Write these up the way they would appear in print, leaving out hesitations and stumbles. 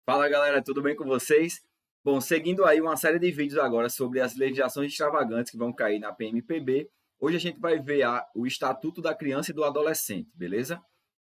Fala galera, tudo bem com vocês? Bom, seguindo aí uma série de vídeos agora sobre as legislações extravagantes que vão cair na PMPB, hoje a gente vai ver o Estatuto da Criança e do Adolescente, beleza?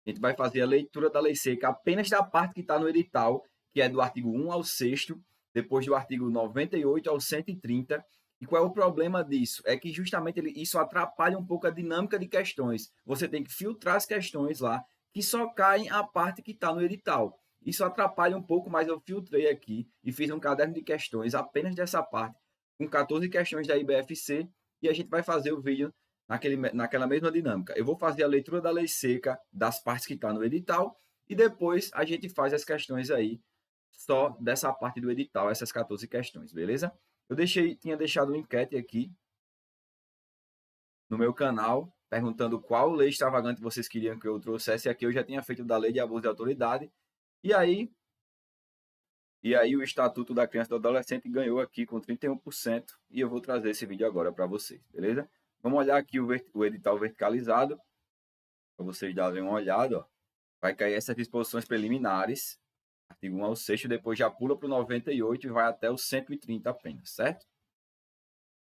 A gente vai fazer a leitura da lei seca apenas da parte que está no edital, que é do artigo 1 ao 6º, depois do artigo 98 ao 130. E qual é o problema disso? É que justamente isso atrapalha um pouco a dinâmica de questões. Você tem que filtrar as questões lá, que só caem a parte que está no edital. Isso atrapalha um pouco, mas eu filtrei aqui e fiz um caderno de questões apenas dessa parte, com 14 questões da IBFC, e a gente vai fazer o vídeo naquela mesma dinâmica. Eu vou fazer a leitura da lei seca, das partes que está no edital, e depois a gente faz as questões aí, só dessa parte do edital, essas 14 questões, beleza? Tinha deixado uma enquete aqui no meu canal, perguntando qual lei extravagante vocês queriam que eu trouxesse. Aqui eu já tinha feito da lei de abuso de autoridade, e aí o Estatuto da Criança e do Adolescente ganhou aqui com 31%, e eu vou trazer esse vídeo agora para vocês, beleza? Vamos olhar aqui o edital verticalizado, para vocês darem uma olhada. Ó. Vai cair essas disposições preliminares, artigo 1 ao 6º, depois já pula para o 98 e vai até o 130 apenas, certo?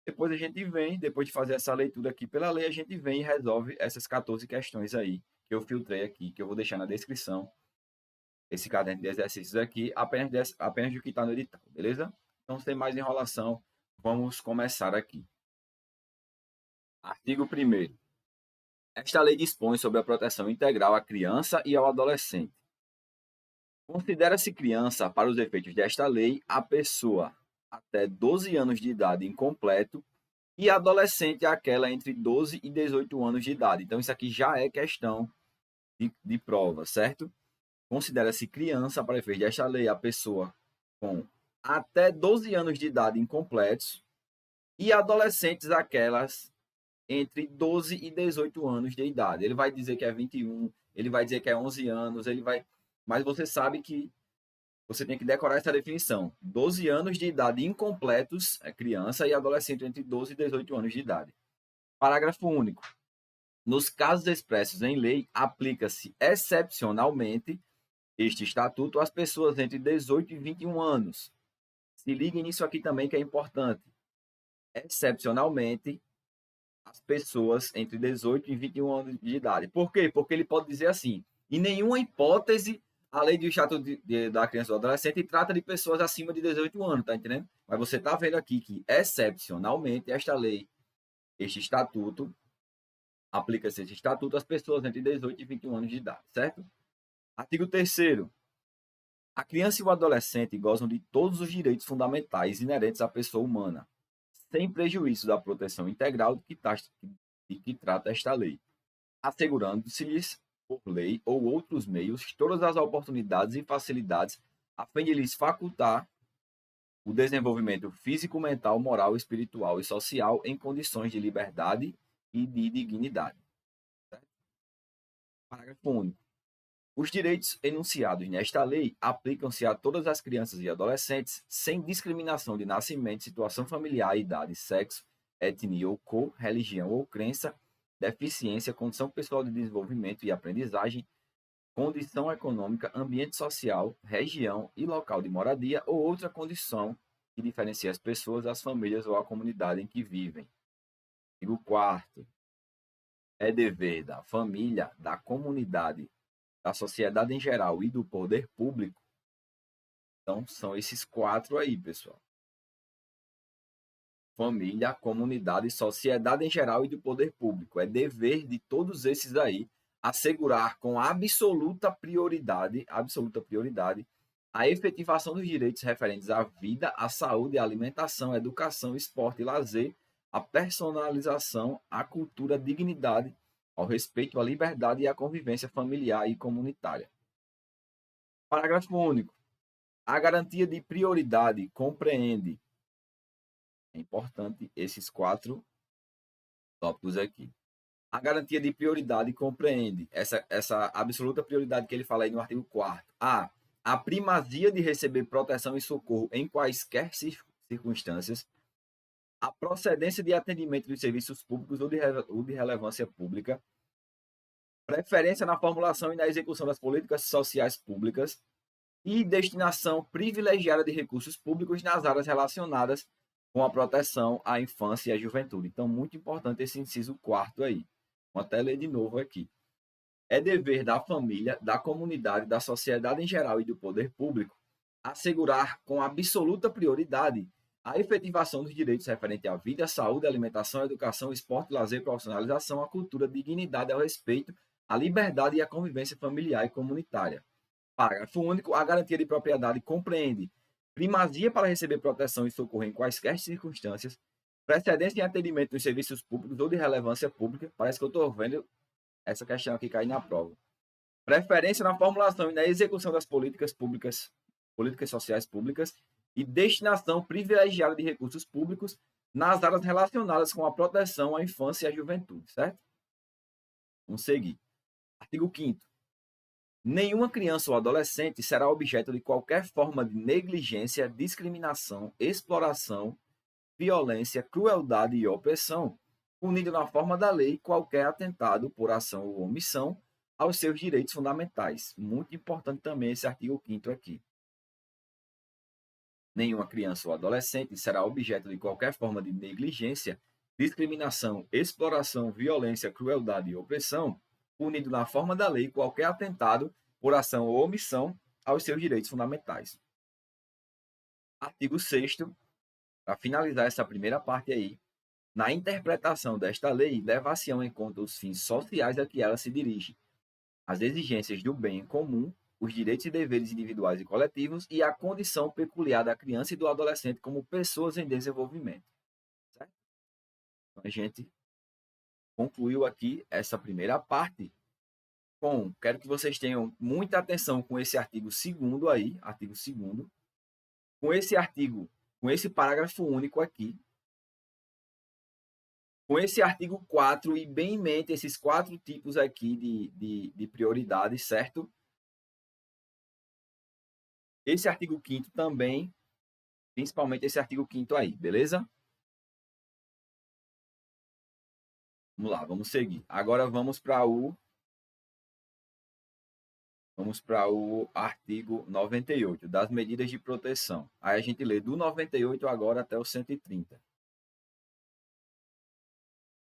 Depois a gente vem, depois de fazer essa leitura aqui pela lei, a gente vem e resolve essas 14 questões aí, que eu filtrei aqui, que eu vou deixar na descrição esse caderno de exercícios aqui, apenas do que está no edital, beleza? Então, sem mais enrolação, vamos começar aqui. Artigo 1º. Esta lei dispõe sobre a proteção integral à criança e ao adolescente. Considera-se criança, para os efeitos desta lei, a pessoa até 12 anos de idade incompleto e adolescente aquela entre 12 e 18 anos de idade. Então, isso aqui já é questão de prova, certo? Considera-se criança, para efeitos desta lei, a pessoa com até 12 anos de idade incompletos e adolescentes aquelas entre 12 e 18 anos de idade. Ele vai dizer que é 21, ele vai dizer que é 11 anos, mas você sabe que você tem que decorar essa definição. 12 anos de idade incompletos é criança e adolescente entre 12 e 18 anos de idade. Parágrafo único. Nos casos expressos em lei, aplica-se excepcionalmente este estatuto às pessoas entre 18 e 21 anos. Se liguem nisso aqui também que é importante. Excepcionalmente, as pessoas entre 18 e 21 anos de idade. Por quê? Porque ele pode dizer assim, em nenhuma hipótese a lei do Estatuto da Criança e do Adolescente trata de pessoas acima de 18 anos, tá entendendo? Mas você tá vendo aqui que, excepcionalmente, este estatuto, aplica-se esse estatuto às pessoas entre 18 e 21 anos de idade, certo? Artigo 3º. A criança e o adolescente gozam de todos os direitos fundamentais inerentes à pessoa humana, sem prejuízo da proteção integral de que trata esta lei, assegurando-se-lhes, por lei ou outros meios, todas as oportunidades e facilidades a fim de lhes facultar o desenvolvimento físico, mental, moral, espiritual e social em condições de liberdade e de dignidade. Certo? Parágrafo único. Os direitos enunciados nesta lei aplicam-se a todas as crianças e adolescentes, sem discriminação de nascimento, situação familiar, idade, sexo, etnia ou cor, religião ou crença, deficiência, condição pessoal de desenvolvimento e aprendizagem, condição econômica, ambiente social, região e local de moradia ou outra condição que diferencie as pessoas, as famílias ou a comunidade em que vivem. Artigo 4º. É dever da família, da comunidade, da sociedade em geral e do poder público. Então, são esses 4 aí, pessoal. Família, comunidade, sociedade em geral e do poder público. É dever de todos esses aí assegurar com absoluta prioridade, a efetivação dos direitos referentes à vida, à saúde, à alimentação, à educação, esporte e lazer, à personalização, à cultura, à dignidade, ao respeito à liberdade e à convivência familiar e comunitária. Parágrafo único. A garantia de prioridade compreende, é importante esses 4 tópicos aqui. A garantia de prioridade compreende essa absoluta prioridade que ele fala aí no artigo 4º. A primazia de receber proteção e socorro em quaisquer circunstâncias, a procedência de atendimento dos serviços públicos ou de relevância pública, preferência na formulação e na execução das políticas sociais públicas, e destinação privilegiada de recursos públicos nas áreas relacionadas com a proteção à infância e à juventude. Então, muito importante esse inciso 4º aí. Vou até ler de novo aqui. É dever da família, da comunidade, da sociedade em geral e do poder público assegurar com absoluta prioridade a efetivação dos direitos referentes à vida, à saúde, à alimentação, à educação, ao esporte, lazer, profissionalização, à cultura, à dignidade, ao respeito, à liberdade e à convivência familiar e comunitária. Parágrafo único. A garantia de propriedade compreende primazia para receber proteção e socorro em quaisquer circunstâncias, precedência em atendimento nos serviços públicos ou de relevância pública. Parece que eu estou vendo essa questão aqui cair na prova. Preferência na formulação e na execução das políticas públicas, políticas sociais públicas e destinação privilegiada de recursos públicos nas áreas relacionadas com a proteção à infância e à juventude, certo? Vamos seguir. Artigo 5º. Nenhuma criança ou adolescente será objeto de qualquer forma de negligência, discriminação, exploração, violência, crueldade e opressão, punido na forma da lei qualquer atentado por ação ou omissão aos seus direitos fundamentais. Muito importante também esse artigo 5º aqui. Nenhuma criança ou adolescente será objeto de qualquer forma de negligência, discriminação, exploração, violência, crueldade e opressão, punido na forma da lei qualquer atentado por ação ou omissão aos seus direitos fundamentais. Artigo 6º, para finalizar essa primeira parte aí, na interpretação desta lei, levar-se-ão em conta os fins sociais a que ela se dirige, as exigências do bem comum, os direitos e deveres individuais e coletivos e a condição peculiar da criança e do adolescente como pessoas em desenvolvimento. Certo? Então, a gente concluiu aqui essa primeira parte. Quero que vocês tenham muita atenção com esse artigo 2º aí, artigo 2º, com esse artigo, com esse parágrafo único aqui, com esse artigo 4 e bem em mente esses 4 tipos aqui de prioridades, certo? Esse artigo 5º também, principalmente esse artigo 5º aí, beleza? Vamos lá, vamos seguir. Agora vamos para o artigo 98, das medidas de proteção. Aí a gente lê do 98 agora até o 130.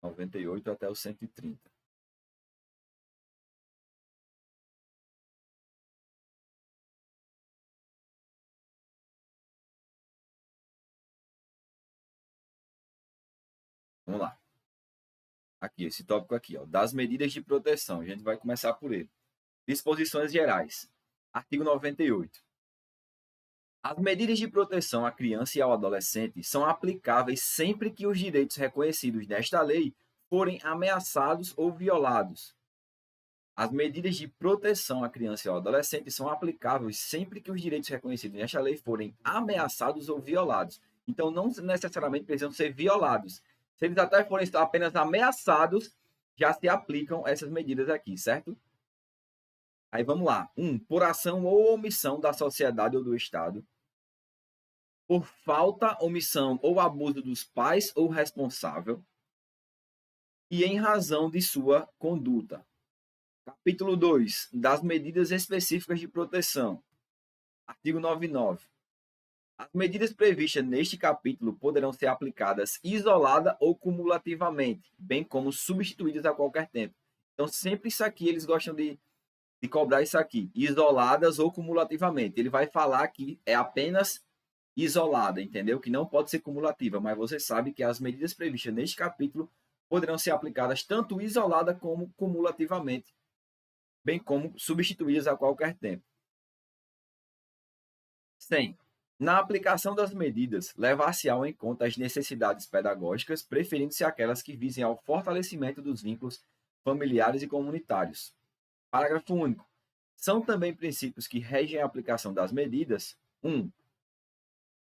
98 até o 130. Vamos lá. Aqui, esse tópico aqui, ó, das medidas de proteção. A gente vai começar por ele. Disposições gerais. Artigo 98. As medidas de proteção à criança e ao adolescente são aplicáveis sempre que os direitos reconhecidos nesta lei forem ameaçados ou violados. As medidas de proteção à criança e ao adolescente são aplicáveis sempre que os direitos reconhecidos nesta lei forem ameaçados ou violados. Então, não necessariamente precisam ser violados. Se eles até forem apenas ameaçados, já se aplicam essas medidas aqui, certo? Aí vamos lá. 1. Por ação ou omissão da sociedade ou do Estado. Por falta, omissão ou abuso dos pais ou responsável. E em razão de sua conduta. Capítulo 2. Das medidas específicas de proteção. Artigo 99. As medidas previstas neste capítulo poderão ser aplicadas isolada ou cumulativamente, bem como substituídas a qualquer tempo. Então, sempre isso aqui, eles gostam de cobrar isso aqui, isoladas ou cumulativamente. Ele vai falar que é apenas isolada, entendeu? Que não pode ser cumulativa, mas você sabe que as medidas previstas neste capítulo poderão ser aplicadas tanto isolada como cumulativamente, bem como substituídas a qualquer tempo. 100. Na aplicação das medidas, levar-se-ão em conta as necessidades pedagógicas, preferindo-se aquelas que visem ao fortalecimento dos vínculos familiares e comunitários. Parágrafo único. São também princípios que regem a aplicação das medidas. 1.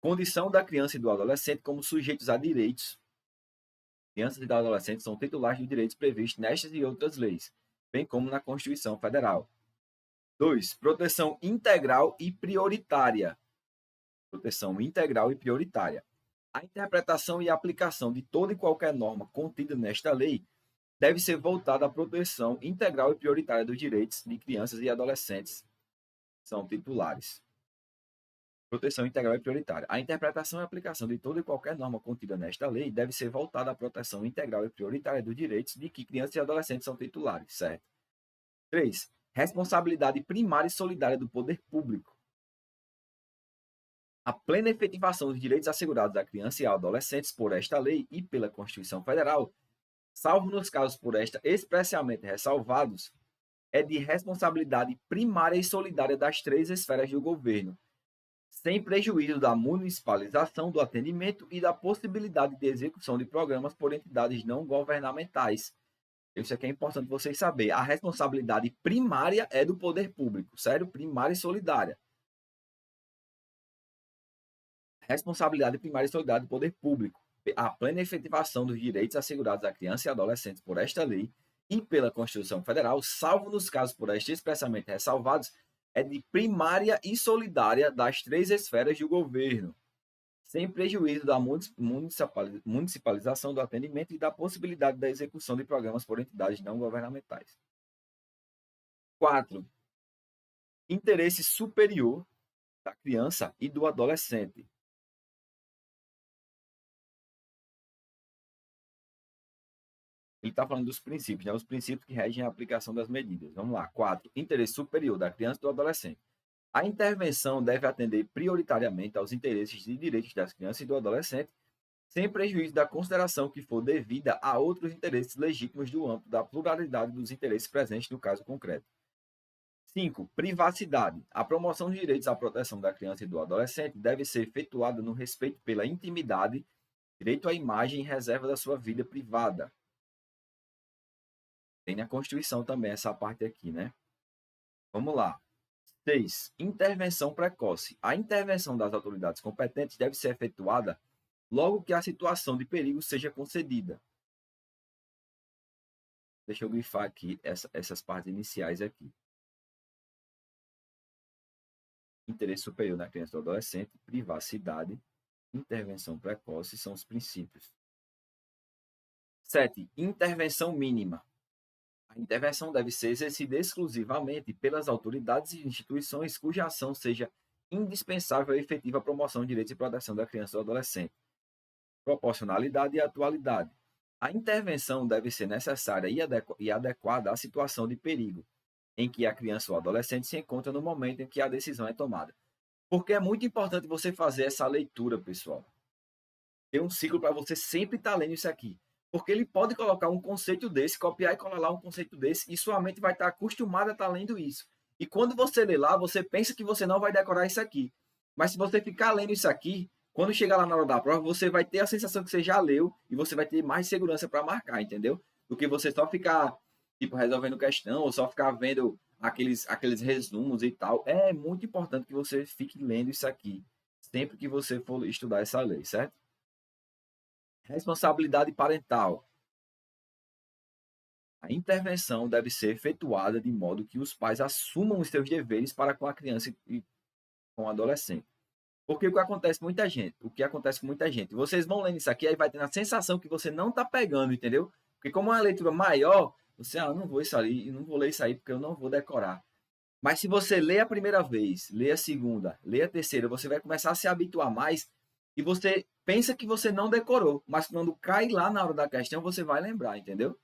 Condição da criança e do adolescente como sujeitos a direitos. Crianças e adolescentes são titulares de direitos previstos nestas e outras leis, bem como na Constituição Federal. 2. Proteção integral e prioritária. Proteção integral e prioritária. A interpretação e aplicação de toda e qualquer norma contida nesta lei deve ser voltada à proteção integral e prioritária dos direitos de crianças e adolescentes que são titulares. Proteção integral e prioritária. A interpretação e aplicação de toda e qualquer norma contida nesta lei deve ser voltada à proteção integral e prioritária dos direitos de que crianças e adolescentes são titulares, certo? 3. Responsabilidade primária e solidária do poder público. A plena efetivação dos direitos assegurados a crianças e adolescentes por esta lei e pela Constituição Federal, salvo nos casos por esta expressamente ressalvados, é de responsabilidade primária e solidária das três esferas do governo, sem prejuízo da municipalização do atendimento e da possibilidade de execução de programas por entidades não governamentais. Isso aqui é importante vocês saberem. A responsabilidade primária é do poder público, sério? Primária e solidária. Responsabilidade primária e solidária do poder público. A plena efetivação dos direitos assegurados a crianças e adolescentes por esta lei e pela Constituição Federal, salvo nos casos por esta expressamente ressalvados, é de primária e solidária das três esferas do governo, sem prejuízo da municipalização do atendimento e da possibilidade da execução de programas por entidades não governamentais. 4. Interesse superior da criança e do adolescente. Ele está falando dos princípios, né? Os princípios que regem a aplicação das medidas. Vamos lá. 4. Interesse superior da criança e do adolescente. A intervenção deve atender prioritariamente aos interesses e direitos das crianças e do adolescente, sem prejuízo da consideração que for devida a outros interesses legítimos do âmbito da pluralidade dos interesses presentes no caso concreto. 5. Privacidade. A promoção dos direitos à proteção da criança e do adolescente deve ser efetuada no respeito pela intimidade, direito à imagem e reserva da sua vida privada. Tem na Constituição também essa parte aqui, né? Vamos lá. 6. Intervenção precoce. A intervenção das autoridades competentes deve ser efetuada logo que a situação de perigo seja concedida. Deixa eu grifar aqui essas partes iniciais aqui. Interesse superior na criança e do adolescente, privacidade, intervenção precoce são os princípios. 7. Intervenção mínima. A intervenção deve ser exercida exclusivamente pelas autoridades e instituições cuja ação seja indispensável e efetiva à promoção de direitos e proteção da criança ou do adolescente. Proporcionalidade e atualidade. A intervenção deve ser necessária e adequada à situação de perigo em que a criança ou adolescente se encontra no momento em que a decisão é tomada. Porque é muito importante você fazer essa leitura, pessoal. Tem um ciclo para você sempre estar lendo isso aqui. Porque ele pode colocar um conceito desse, copiar e colar lá um conceito desse, e sua mente vai estar acostumada a estar lendo isso. E quando você lê lá, você pensa que você não vai decorar isso aqui. Mas se você ficar lendo isso aqui, quando chegar lá na hora da prova, você vai ter a sensação que você já leu e você vai ter mais segurança para marcar, entendeu? Do que você só ficar tipo resolvendo questão ou só ficar vendo aqueles resumos e tal. É muito importante que você fique lendo isso aqui sempre que você for estudar essa lei, certo? Responsabilidade parental. A intervenção deve ser efetuada de modo que os pais assumam os seus deveres para com a criança e com o adolescente. Porque o que acontece com muita gente, vocês vão lendo isso aqui, aí vai ter a sensação que você não está pegando, entendeu? Porque como é uma leitura maior, você, não vou isso ali, não vou ler isso aí porque eu não vou decorar. Mas se você lê a primeira vez, lê a segunda, lê a terceira, você vai começar a se habituar mais e você pensa que você não decorou, mas quando cai lá na hora da questão, você vai lembrar, entendeu?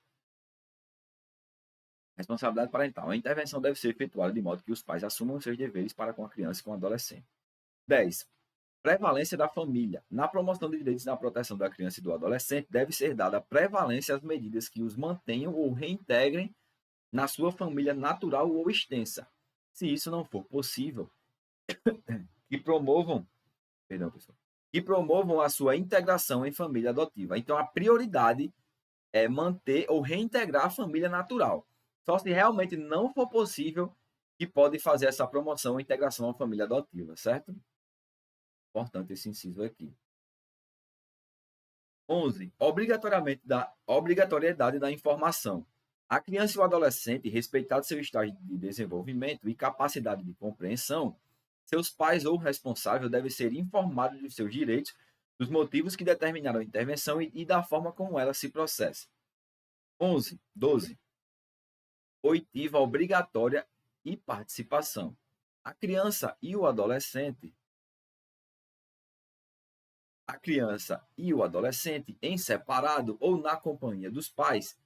Responsabilidade parental. A intervenção deve ser efetuada de modo que os pais assumam seus deveres para com a criança e com o adolescente. 10. Prevalência da família. Na promoção de direitos e na proteção da criança e do adolescente, deve ser dada prevalência às medidas que os mantenham ou reintegrem na sua família natural ou extensa. Se isso não for possível, que promovam a sua integração em família adotiva. Então, a prioridade é manter ou reintegrar a família natural. Só se realmente não for possível que pode fazer essa promoção ou integração à família adotiva, certo? Importante esse inciso aqui. 11. Obrigatoriedade da informação. A criança e o adolescente, respeitado seu estágio de desenvolvimento e capacidade de compreensão, seus pais ou responsável devem ser informados dos seus direitos, dos motivos que determinaram a intervenção e da forma como ela se processa. 12. Oitiva obrigatória e participação. A criança e o adolescente a criança e o adolescente em separado ou na companhia dos pais,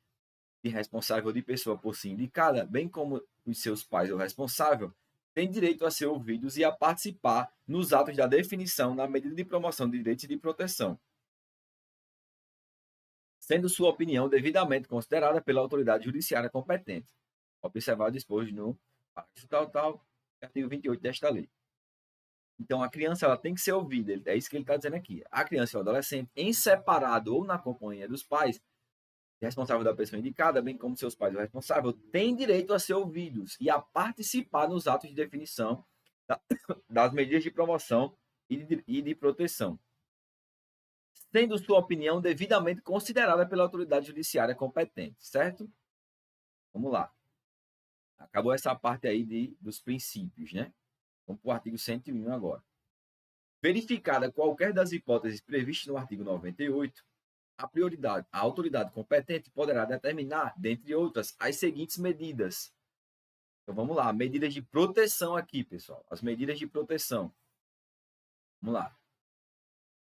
de responsável de pessoa por si indicada, bem como os seus pais ou responsável, têm direito a ser ouvidos e a participar nos atos da definição na medida de promoção de direitos e de proteção, sendo sua opinião devidamente considerada pela autoridade judiciária competente, observado disposto no parágrafo tal, artigo 28 desta lei. Então, a criança ela tem que ser ouvida, é isso que ele está dizendo aqui. A criança e o adolescente, em separado ou na companhia dos pais, responsável da pessoa indicada, bem como seus pais ou responsável, têm direito a ser ouvidos e a participar nos atos de definição das medidas de promoção e de proteção, sendo sua opinião devidamente considerada pela autoridade judiciária competente, certo? Vamos lá. Acabou essa parte aí dos princípios, né? Vamos para o artigo 101 agora. Verificada qualquer das hipóteses previstas no artigo 98, a autoridade competente poderá determinar, dentre outras, as seguintes medidas. Então vamos lá, medidas de proteção aqui, pessoal. As medidas de proteção. Vamos lá.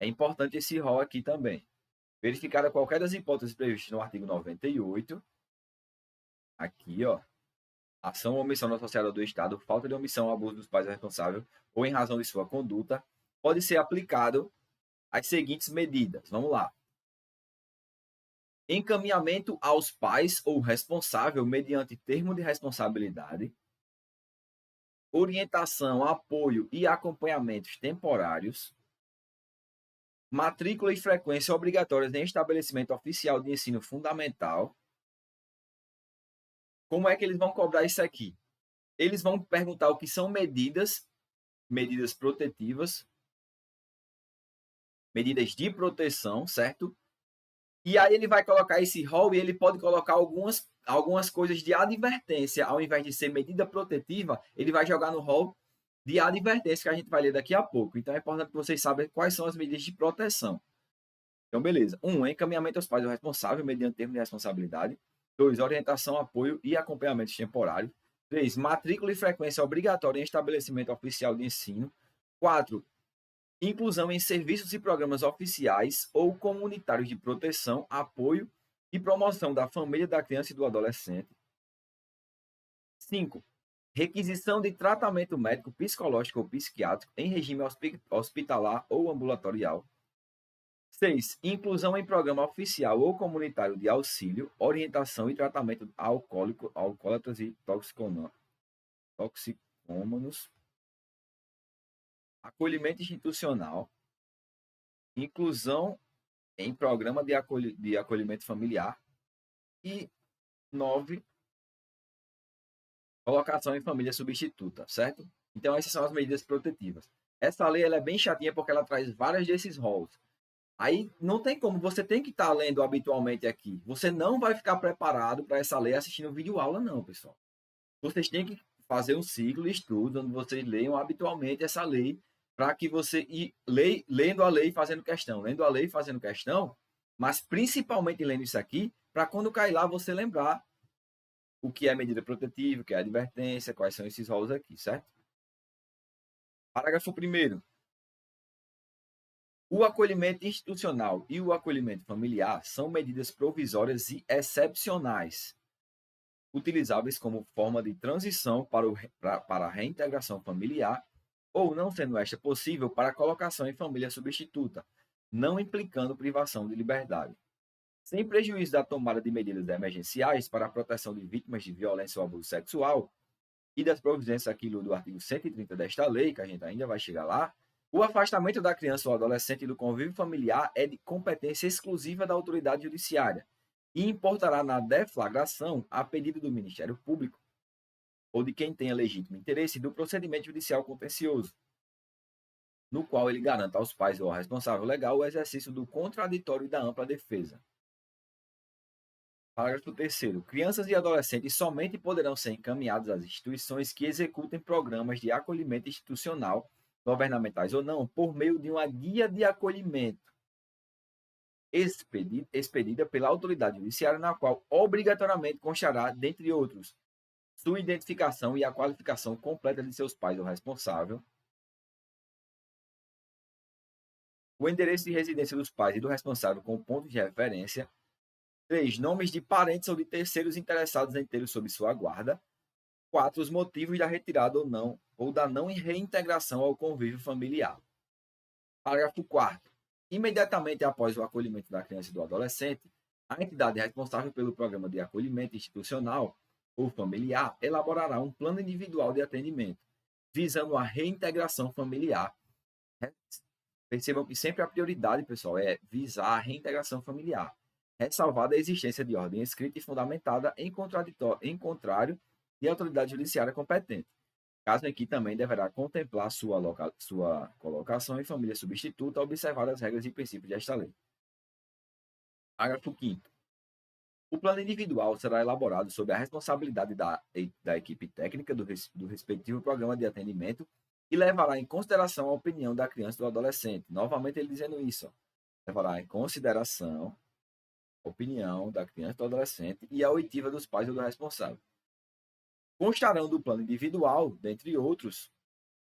É importante esse rol aqui também. Verificada qualquer das hipóteses previstas no artigo 98, aqui, ó, ação ou omissão associada do Estado, falta de omissão ou abuso dos pais responsáveis ou em razão de sua conduta, pode ser aplicado as seguintes medidas. Vamos lá. Encaminhamento aos pais ou responsável mediante termo de responsabilidade, orientação, apoio e acompanhamentos temporários, matrícula e frequência obrigatórias em estabelecimento oficial de ensino fundamental. Como é que eles vão cobrar isso aqui? Eles vão perguntar o que são medidas protetivas, medidas de proteção, certo? E aí ele vai colocar esse rol e ele pode colocar algumas coisas de advertência, ao invés de ser medida protetiva, ele vai jogar no rol de advertência, que a gente vai ler daqui a pouco. Então é importante que vocês saibam quais são as medidas de proteção. Então, beleza. 1. Encaminhamento aos pais do responsável, mediante termo de responsabilidade. 2. Orientação, apoio e acompanhamentos temporários. 3. Matrícula e frequência obrigatória em estabelecimento oficial de ensino. 4. Inclusão em serviços e programas oficiais ou comunitários de proteção, apoio e promoção da família, da criança e do adolescente. 5. Requisição de tratamento médico, psicológico ou psiquiátrico em regime hospitalar ou ambulatorial. 6. Inclusão em programa oficial ou comunitário de auxílio, orientação e tratamento alcoólatras e toxicômanos. Acolhimento institucional, inclusão em programa de acolhimento familiar e 9, colocação em família substituta, certo? Então essas são as medidas protetivas. Essa lei ela é bem chatinha porque ela traz vários desses rolos. Aí não tem como, você tem que estar lendo habitualmente aqui. Você não vai ficar preparado para essa lei assistindo vídeo aula não, pessoal. Vocês têm que fazer um ciclo de estudo onde vocês leiam habitualmente essa lei, para que você ir lendo a lei e fazendo questão, lendo a lei e fazendo questão, mas principalmente lendo isso aqui, para quando cair lá você lembrar o que é medida protetiva, o que é advertência, quais são esses rolos aqui, certo? Parágrafo 1º. O acolhimento institucional e o acolhimento familiar são medidas provisórias e excepcionais, utilizáveis como forma de transição para a reintegração familiar, ou não sendo esta possível para a colocação em família substituta, não implicando privação de liberdade. Sem prejuízo da tomada de medidas emergenciais para a proteção de vítimas de violência ou abuso sexual e das providências aquilo do artigo 130 desta lei, que a gente ainda vai chegar lá, o afastamento da criança ou adolescente do convívio familiar é de competência exclusiva da autoridade judiciária e importará na deflagração, a pedido do Ministério Público ou de quem tenha legítimo interesse, do procedimento judicial contencioso, no qual ele garanta aos pais ou ao responsável legal o exercício do contraditório e da ampla defesa. Parágrafo 3º. Crianças e adolescentes somente poderão ser encaminhados às instituições que executem programas de acolhimento institucional, governamentais ou não, por meio de uma guia de acolhimento expedida pela autoridade judiciária, na qual obrigatoriamente constará, dentre outros, sua identificação e a qualificação completa de seus pais ou responsável, O endereço de residência dos pais e do responsável com ponto de referência. 3. Nomes de parentes ou de terceiros interessados em tê-lo sob sua guarda. 4. Os motivos da retirada ou da não reintegração ao convívio familiar. Parágrafo 4º. Imediatamente após o acolhimento da criança e do adolescente, a entidade responsável pelo programa de acolhimento institucional ou familiar elaborará um plano individual de atendimento, visando a reintegração familiar. Percebam que sempre a prioridade, pessoal, é visar a reintegração familiar, ressalvada a existência de ordem escrita e fundamentada em contrário de autoridade judiciária competente, caso em que também deverá contemplar sua colocação em família substituta, observadas as regras e princípios desta lei. Parágrafo 5º. O plano individual será elaborado sob a responsabilidade da equipe técnica do respectivo programa de atendimento e levará em consideração a opinião da criança e do adolescente. Novamente ele dizendo isso. Levará em consideração a opinião da criança e do adolescente e a oitiva dos pais ou do responsável. Constarão do plano individual, dentre outros,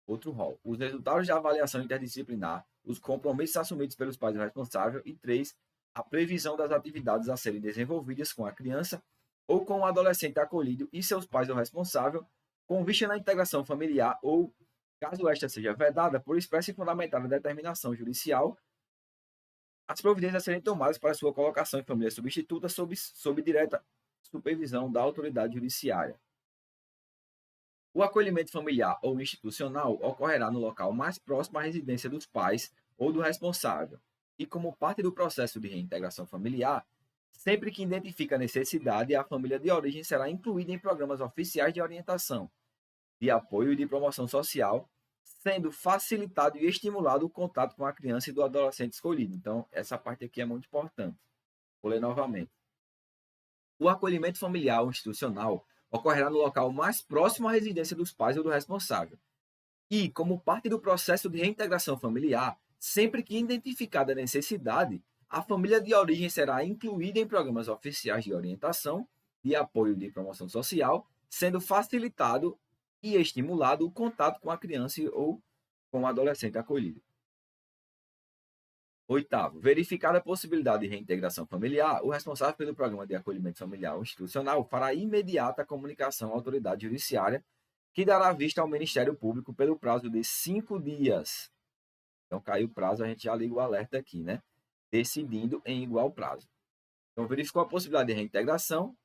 outro rol, os resultados da avaliação interdisciplinar, os compromissos assumidos pelos pais do responsável e 3. A previsão das atividades a serem desenvolvidas com a criança ou com o adolescente acolhido e seus pais ou responsável, com vista na integração familiar ou, caso esta seja vedada, por expressa e fundamentada determinação judicial, as providências a serem tomadas para sua colocação em família substituta sob direta supervisão da autoridade judiciária. O acolhimento familiar ou institucional ocorrerá no local mais próximo à residência dos pais ou do responsável, e como parte do processo de reintegração familiar, sempre que identifica a necessidade, a família de origem será incluída em programas oficiais de orientação, de apoio e de promoção social, sendo facilitado e estimulado o contato com a criança e do adolescente escolhido. Então, essa parte aqui é muito importante. Vou ler novamente. O acolhimento familiar ou institucional ocorrerá no local mais próximo à residência dos pais ou do responsável. E, como parte do processo de reintegração familiar, sempre que identificada a necessidade, a família de origem será incluída em programas oficiais de orientação, de apoio e de promoção social, sendo facilitado e estimulado o contato com a criança ou com o adolescente acolhido. 8º. Verificada a possibilidade de reintegração familiar, o responsável pelo programa de acolhimento familiar ou institucional fará imediata comunicação à autoridade judiciária, que dará vista ao Ministério Público pelo prazo de 5 dias. Então, caiu o prazo, a gente já liga o alerta aqui, né? Decidindo em igual prazo. Então, verificou a possibilidade de reintegração.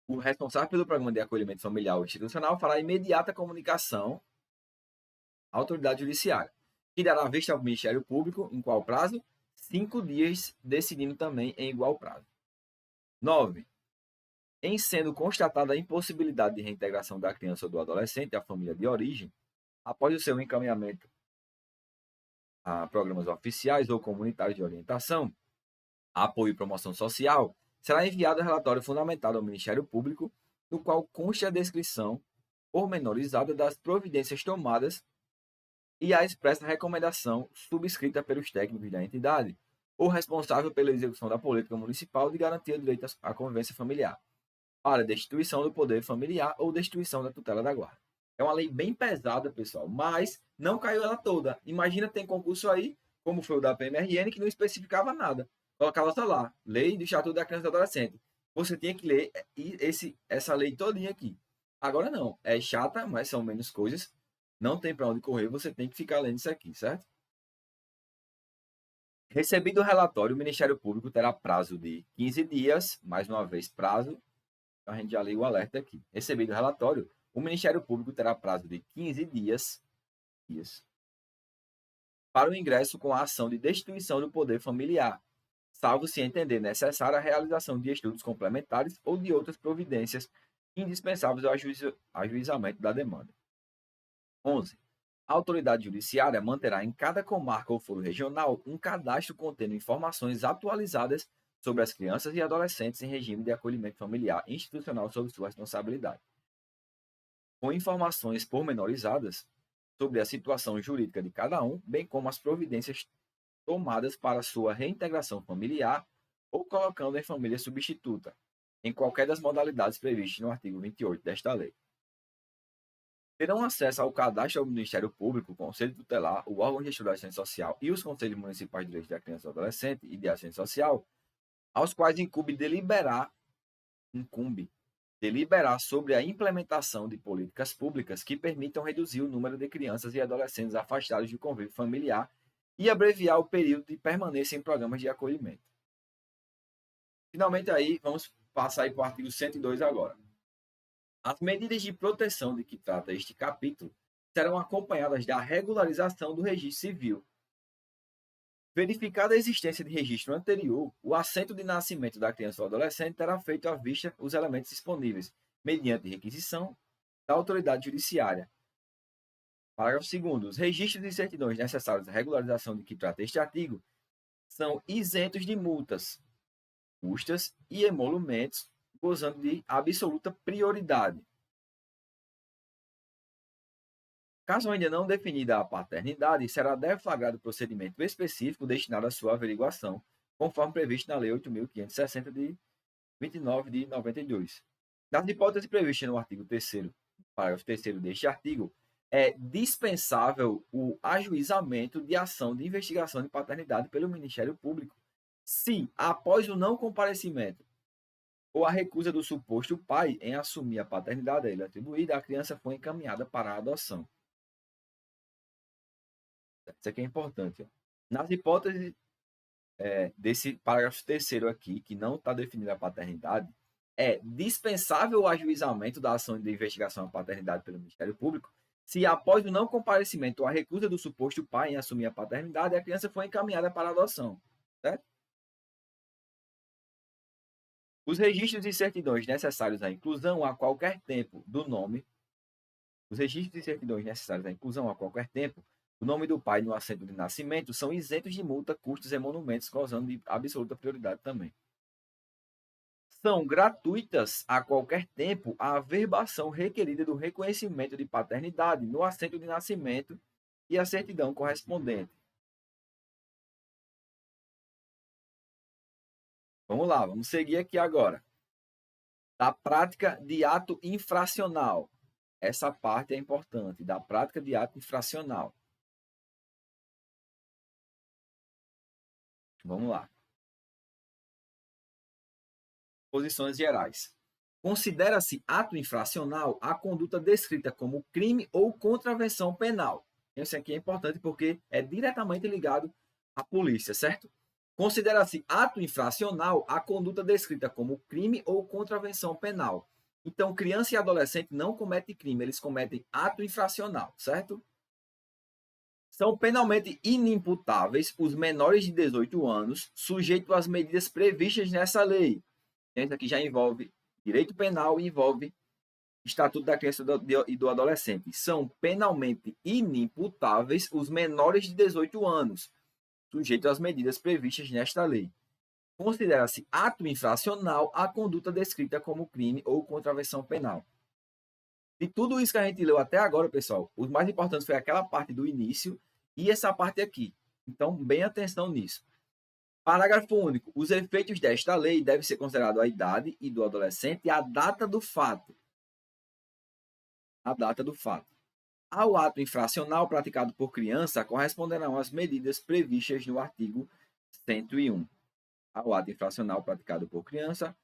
O responsável pelo programa de acolhimento familiar ou institucional fará imediata comunicação à autoridade judiciária, que dará vista ao Ministério Público em qual prazo? 5 dias, decidindo também em igual prazo. 9. Em sendo constatada a impossibilidade de reintegração da criança ou do adolescente à família de origem, após o seu encaminhamento a programas oficiais ou comunitários de orientação, apoio e promoção social, será enviado relatório fundamentado ao Ministério Público, no qual conste a descrição pormenorizada das providências tomadas e a expressa recomendação subscrita pelos técnicos da entidade ou responsável pela execução da política municipal de garantia do direito à convivência familiar, para destituição do poder familiar ou destituição da tutela da guarda. É uma lei bem pesada, pessoal, mas não caiu ela toda. Imagina, tem concurso aí, como foi o da PMRN, que não especificava nada. Colocava só lá, Lei do Estatuto da Criança e do Adolescente. Você tinha que ler essa lei todinha aqui. Agora não, é chata, mas são menos coisas. Não tem para onde correr, você tem que ficar lendo isso aqui, certo? Recebido o relatório, o Ministério Público terá prazo de 15 dias, mais uma vez prazo, a gente já leu o alerta aqui. Recebido o relatório, o Ministério Público terá prazo de 15 dias para o ingresso com a ação de destituição do poder familiar, salvo se entender necessária a realização de estudos complementares ou de outras providências indispensáveis ao ajuizamento da demanda. 11. A autoridade judiciária manterá em cada comarca ou foro regional um cadastro contendo informações atualizadas sobre as crianças e adolescentes em regime de acolhimento familiar institucional sob sua responsabilidade, com informações pormenorizadas sobre a situação jurídica de cada um, bem como as providências tomadas para sua reintegração familiar ou colocando em família substituta, em qualquer das modalidades previstas no artigo 28 desta lei. terão acesso ao cadastro do Ministério Público, o Conselho Tutelar, o órgão gestor da assistência social e os Conselhos Municipais de Direitos da Criança e do Adolescente e de Assistência Social, aos quais incumbe deliberar sobre a implementação de políticas públicas que permitam reduzir o número de crianças e adolescentes afastados do convívio familiar e abreviar o período de permanência em programas de acolhimento. Finalmente, aí, vamos passar aí para o artigo 102 agora. As medidas de proteção de que trata este capítulo serão acompanhadas da regularização do registro civil. Verificada a existência de registro anterior, o assento de nascimento da criança ou adolescente terá feito à vista os elementos disponíveis, mediante requisição da autoridade judiciária. Parágrafo 2º. Os registros e certidões necessários à regularização de que trata este artigo são isentos de multas, custas e emolumentos, gozando de absoluta prioridade. Caso ainda não definida a paternidade, será deflagrado procedimento específico destinado à sua averiguação, conforme previsto na Lei 8.560 de 29 de 92. Das hipóteses previstas no artigo 3º, parágrafo 3º deste artigo, é dispensável o ajuizamento de ação de investigação de paternidade pelo Ministério Público, se, após o não comparecimento ou a recusa do suposto pai em assumir a paternidade a ele atribuída, a criança foi encaminhada para a adoção. Isso aqui é importante. Ó. Nas hipóteses desse parágrafo 3º aqui, que não está definida a paternidade, é dispensável o ajuizamento da ação de investigação à paternidade pelo Ministério Público, se após o não comparecimento ou a recusa do suposto pai em assumir a paternidade, a criança foi encaminhada para a adoção. Certo? Os registros e certidões necessários à inclusão a qualquer tempo do nome. Os registros e certidões necessários à inclusão a qualquer tempo o nome do pai no assento de nascimento são isentos de multa, custos e emolumentos, gozando de absoluta prioridade também. São gratuitas a qualquer tempo a averbação requerida do reconhecimento de paternidade no assento de nascimento e a certidão correspondente. Vamos lá, vamos seguir aqui agora. Da prática de ato infracional. Essa parte é importante, da prática de ato infracional. Vamos lá. Posições gerais. Considera-se ato infracional a conduta descrita como crime ou contravenção penal. Isso aqui é importante porque é diretamente ligado à polícia, certo? Considera-se ato infracional a conduta descrita como crime ou contravenção penal. Então, criança e adolescente não cometem crime, eles cometem ato infracional, certo? São penalmente inimputáveis os menores de 18 anos, sujeitos às medidas previstas nessa lei. Isso aqui já envolve direito penal e envolve Estatuto da Criança e do Adolescente. São penalmente inimputáveis os menores de 18 anos, sujeitos às medidas previstas nesta lei. Considera-se ato infracional a conduta descrita como crime ou contravenção penal. De tudo isso que a gente leu até agora, pessoal, os mais importantes foi aquela parte do início e essa parte aqui. Então, bem atenção nisso. Parágrafo único. Os efeitos desta lei devem ser considerados a idade e do adolescente e a data do fato. A data do fato. Ao ato infracional praticado por criança, corresponderão as medidas previstas no artigo 101. Ao ato infracional praticado por criança,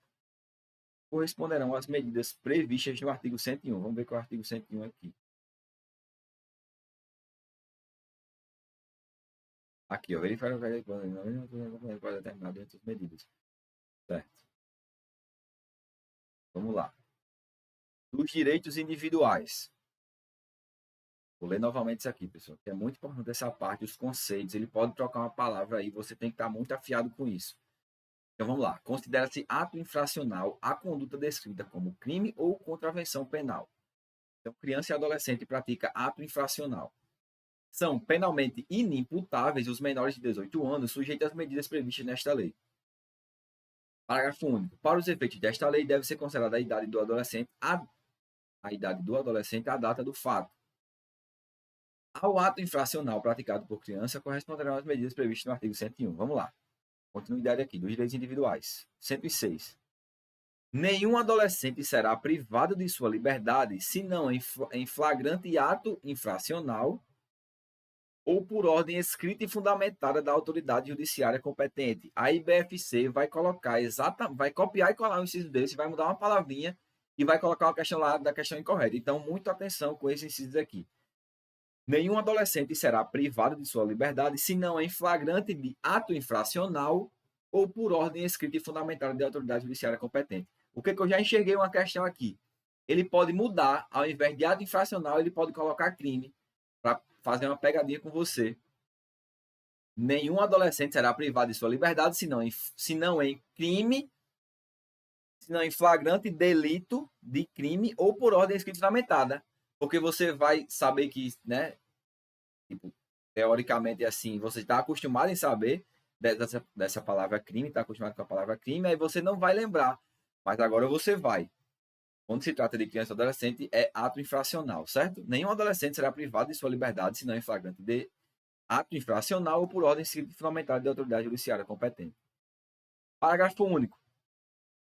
corresponderão as medidas previstas no artigo 101. Vamos ver qual é o artigo 101 aqui. Aqui, ó, verificar o que pode determinar dentro das medidas. Certo. Vamos lá. Dos direitos individuais. Vou ler novamente isso aqui, pessoal, que é muito importante essa parte, os conceitos. Ele pode trocar uma palavra aí, você tem que estar muito afiado com isso. Então vamos lá. Considera-se ato infracional a conduta descrita como crime ou contravenção penal. Então, criança e adolescente pratica ato infracional. São penalmente inimputáveis os menores de 18 anos, sujeitos às medidas previstas nesta lei. Parágrafo único. Para os efeitos desta lei, deve ser considerada a idade do adolescente a data do fato. Ao ato infracional praticado por criança, corresponderão as medidas previstas no artigo 101. Vamos lá. Continuidade aqui, dos direitos individuais. 106. Nenhum adolescente será privado de sua liberdade, senão em flagrante ato infracional ou por ordem escrita e fundamentada da autoridade judiciária competente. A IBFC vai colocar vai copiar e colar um inciso desse, vai mudar uma palavrinha e vai colocar uma questão lá da questão incorreta. Então, muita atenção com esses incisos aqui. Nenhum adolescente será privado de sua liberdade, senão em flagrante de ato infracional ou por ordem escrita e fundamentada da autoridade judiciária competente. O que eu já enxerguei uma questão aqui? Ele pode mudar, ao invés de ato infracional, ele pode colocar crime para fazer uma pegadinha com você. Nenhum adolescente será privado de sua liberdade, senão em crime, senão em flagrante delito de crime ou por ordem escrita e fundamentada. Porque você vai saber que, né, tipo, teoricamente, assim, você está acostumado em saber dessa palavra crime, está acostumado com a palavra crime, aí você não vai lembrar. Mas agora você vai. Quando se trata de criança ou adolescente, é ato infracional, certo? Nenhum adolescente será privado de sua liberdade, senão em flagrante de ato infracional ou por ordem fundamentada de autoridade judiciária competente. Parágrafo único.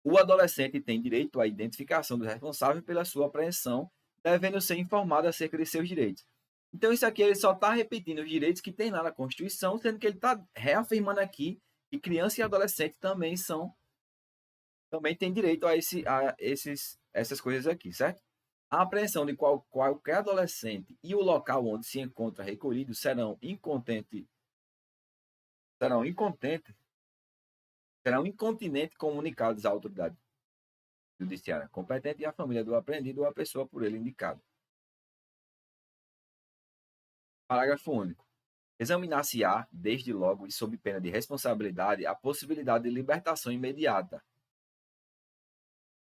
O adolescente tem direito à identificação do responsável pela sua apreensão, devendo ser informado acerca de seus direitos. Então, isso aqui ele só está repetindo os direitos que tem lá na Constituição, sendo que ele está reafirmando aqui que criança e adolescente também têm direito a essas coisas aqui, certo? A apreensão de qualquer adolescente e o local onde se encontra recolhido serão incontinente comunicados à autoridade judiciária competente e à família do apreendido ou à pessoa por ele indicada. Parágrafo único. Examinar-se-á, desde logo e sob pena de responsabilidade, a possibilidade de libertação imediata.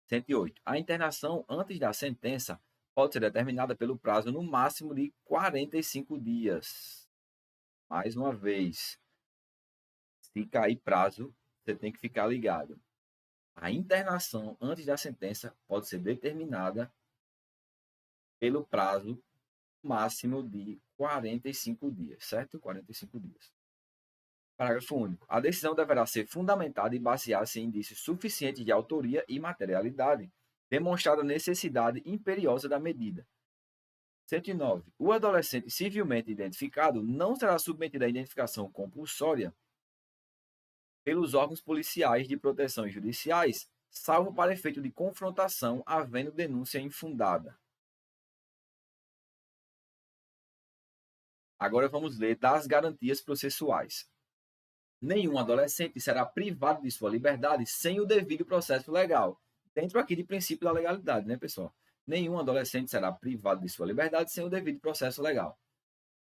108. A internação antes da sentença pode ser determinada pelo prazo no máximo de 45 dias. Mais uma vez, se cair prazo, você tem que ficar ligado. A internação antes da sentença pode ser determinada pelo prazo máximo de 45 dias, certo? 45 dias. Parágrafo único. A decisão deverá ser fundamentada e basear-se em indícios suficientes de autoria e materialidade, demonstrada a necessidade imperiosa da medida. 109. O adolescente civilmente identificado não será submetido à identificação compulsória pelos órgãos policiais de proteção e judiciais, salvo para efeito de confrontação, havendo denúncia infundada. Agora vamos ler das garantias processuais. Nenhum adolescente será privado de sua liberdade sem o devido processo legal. Dentro aqui de princípio da legalidade, né, pessoal? Nenhum adolescente será privado de sua liberdade sem o devido processo legal.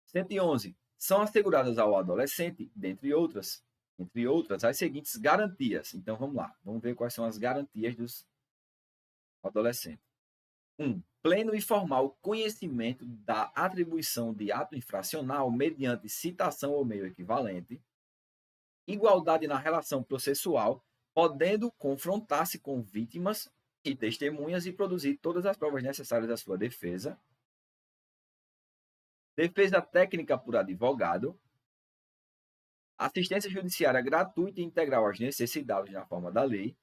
111. São asseguradas ao adolescente, entre outras, as seguintes garantias. Então, vamos lá. Vamos ver quais são as garantias dos adolescentes. 1. Pleno e formal conhecimento da atribuição de ato infracional mediante citação ou meio equivalente. Igualdade na relação processual, podendo confrontar-se com vítimas e testemunhas e produzir todas as provas necessárias à sua defesa. Defesa técnica por advogado. Assistência judiciária gratuita e integral às necessidades na forma da lei.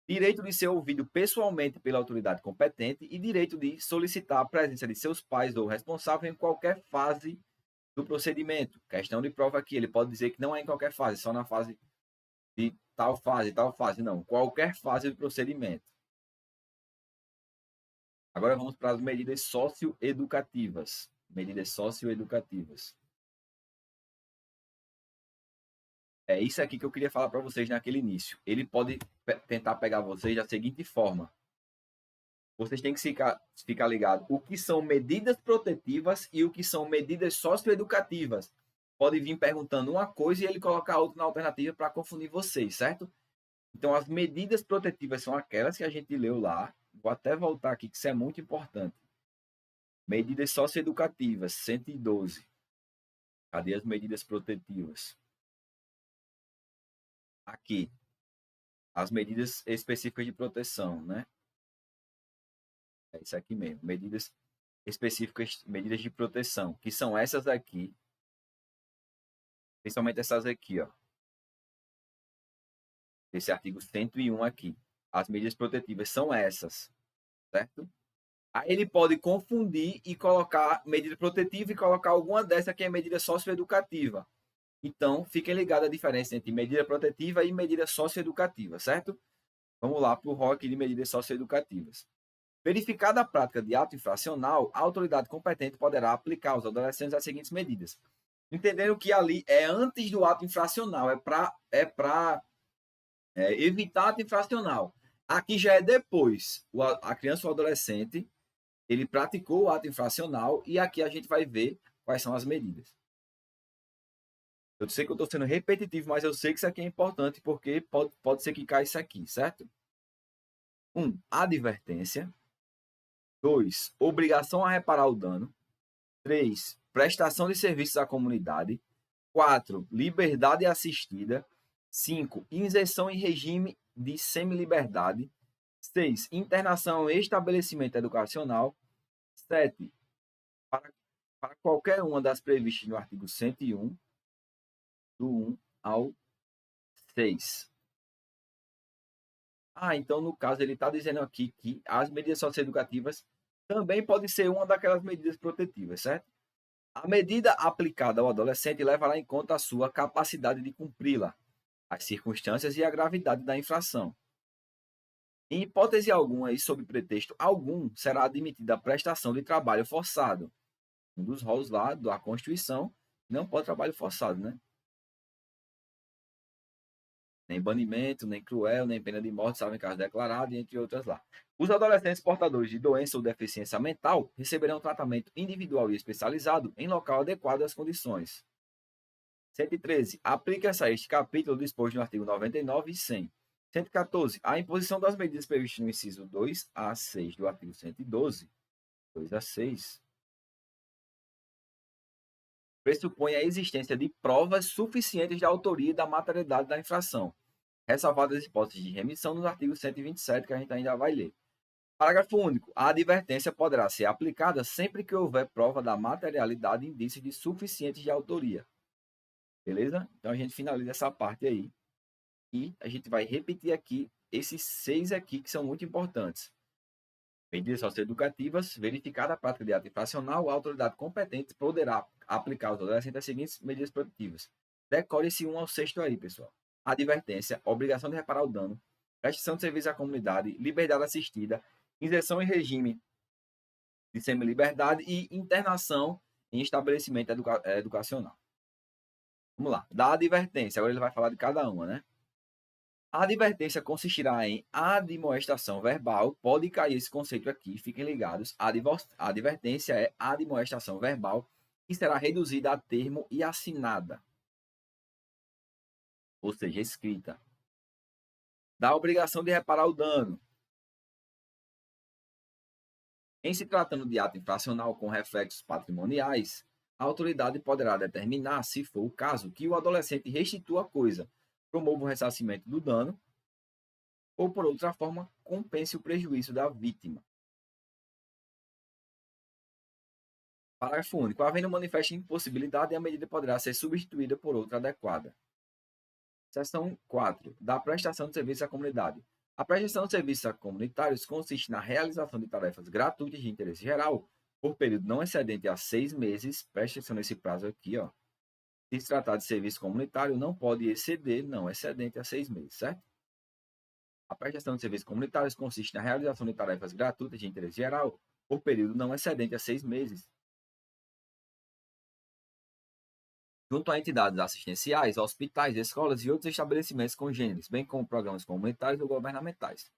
Direito de ser ouvido pessoalmente pela autoridade competente e direito de solicitar a presença de seus pais ou responsável em qualquer fase do procedimento. Questão de prova aqui, ele pode dizer que não é em qualquer fase, só na fase de tal fase, não. Qualquer fase do procedimento. Agora vamos para as medidas socioeducativas. Medidas socioeducativas. É isso aqui que eu queria falar para vocês naquele início. Ele pode tentar pegar vocês da seguinte forma. Vocês têm que ficar ligados o que são medidas protetivas e o que são medidas socioeducativas. Pode vir perguntando uma coisa e ele colocar outra na alternativa para confundir vocês, certo? Então, as medidas protetivas são aquelas que a gente leu lá. Vou até voltar aqui, que isso é muito importante. Medidas socioeducativas, 112. Cadê as medidas protetivas? Aqui. As medidas específicas de proteção, né? É isso aqui mesmo. Medidas específicas, medidas de proteção, que são essas aqui. Principalmente essas aqui, ó. Esse artigo 101 aqui. As medidas protetivas são essas, certo? Aí ele pode confundir e colocar medida protetiva e colocar alguma dessa que é medida socioeducativa. Então, fiquem ligados à diferença entre medida protetiva e medida socioeducativa, certo? Vamos lá para o rol aqui de medidas socioeducativas. Verificada a prática de ato infracional, a autoridade competente poderá aplicar aos adolescentes as seguintes medidas. Entenderam que ali é antes do ato infracional, é para evitar ato infracional. Aqui já é depois. A criança ou adolescente, ele praticou o ato infracional e aqui a gente vai ver quais são as medidas. Eu sei que eu estou sendo repetitivo, mas eu sei que isso aqui é importante porque pode ser que caia isso aqui, certo? 1. Advertência. 2. Obrigação a reparar o dano. 3. Prestação de serviços à comunidade. 4. Liberdade assistida. 5. Inserção em regime de semi-liberdade. 6. Internação em estabelecimento educacional. 7. Para qualquer uma das previstas no artigo 101, do 1 ao 6. Então, no caso, ele está dizendo aqui que as medidas socioeducativas também podem ser uma daquelas medidas protetivas, certo? A medida aplicada ao adolescente levará em conta a sua capacidade de cumpri-la, as circunstâncias e a gravidade da infração. Em hipótese alguma e sob pretexto algum, será admitida a prestação de trabalho forçado. Um dos rolos lá da Constituição não pode trabalho forçado, né? Nem banimento, nem cruel, nem pena de morte, salvo em caso declarado, entre outras lá. Os adolescentes portadores de doença ou deficiência mental receberão tratamento individual e especializado em local adequado às condições. 113. Aplica-se a este capítulo disposto no artigo 99 e 100. 114. A imposição das medidas previstas no inciso 2 a 6 do artigo 112, 2 a 6, pressupõe a existência de provas suficientes da autoria e da materialidade da infração, ressalvadas as hipóteses de remissão nos artigos 127, que a gente ainda vai ler. Parágrafo único. A advertência poderá ser aplicada sempre que houver prova da materialidade e indícios de suficientes de autoria. Beleza? Então a gente finaliza essa parte aí. E a gente vai repetir aqui esses 6 aqui que são muito importantes. Medidas socioeducativas, verificada a prática de ato infracional, a autoridade competente poderá aplicar aos adolescentes as seguintes medidas protetivas. Decore esse 1 ao 6 aí, pessoal. Advertência, obrigação de reparar o dano, prestação de serviço à comunidade, liberdade assistida, inserção em regime de semi-liberdade e internação em estabelecimento educacional. Vamos lá. Da advertência, agora ele vai falar de cada uma, né? A advertência consistirá em admoestação verbal. Pode cair esse conceito aqui, fiquem ligados. A advertência é admoestação verbal que será reduzida a termo e assinada, ou seja, escrita. Da obrigação de reparar o dano. Em se tratando de ato infracional com reflexos patrimoniais, a autoridade poderá determinar, se for o caso, que o adolescente restitua a coisa, promova o ressarcimento do dano ou, por outra forma, compense o prejuízo da vítima. Parágrafo único. Havendo manifesta impossibilidade, a medida poderá ser substituída por outra adequada. Seção 4. Da prestação de serviços à comunidade. A prestação de serviços comunitários consiste na realização de tarefas gratuitas de interesse geral por período não excedente a 6 meses. Preste atenção nesse prazo aqui, ó. Se se tratar de serviço comunitário, não pode exceder, não excedente a 6 meses, certo? A prestação de serviços comunitários consiste na realização de tarefas gratuitas de interesse geral por período não excedente a 6 meses, junto a entidades assistenciais, hospitais, escolas e outros estabelecimentos congêneres, bem como programas comunitários ou governamentais.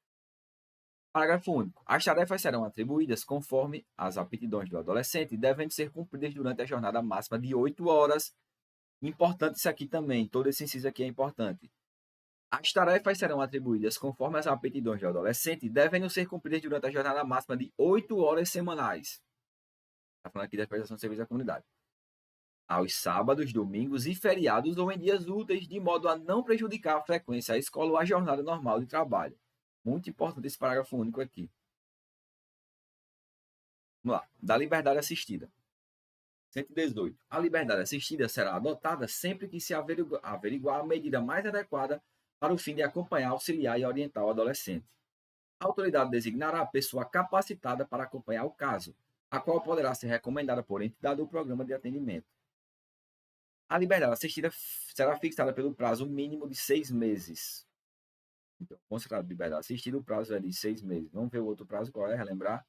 Parágrafo único. As tarefas serão atribuídas conforme as aptidões do adolescente, devendo ser cumpridas durante a jornada máxima de 8 horas. Importante isso aqui também, todo esse inciso aqui é importante. As tarefas serão atribuídas conforme as aptidões do adolescente, devendo ser cumpridas durante a jornada máxima de 8 horas semanais. Está falando aqui da prestação de serviço à comunidade. Aos sábados, domingos e feriados ou em dias úteis, de modo a não prejudicar a frequência à escola ou a jornada normal de trabalho. Muito importante esse parágrafo único aqui. Vamos lá. Da liberdade assistida. 118. A liberdade assistida será adotada sempre que se averiguar a medida mais adequada para o fim de acompanhar, auxiliar e orientar o adolescente. A autoridade designará a pessoa capacitada para acompanhar o caso, a qual poderá ser recomendada por entidade ou programa de atendimento. A liberdade assistida será fixada pelo prazo mínimo de 6 meses. Então, considerado liberdade assistida, o prazo é de 6 meses. Vamos ver o outro prazo qual é, relembrar.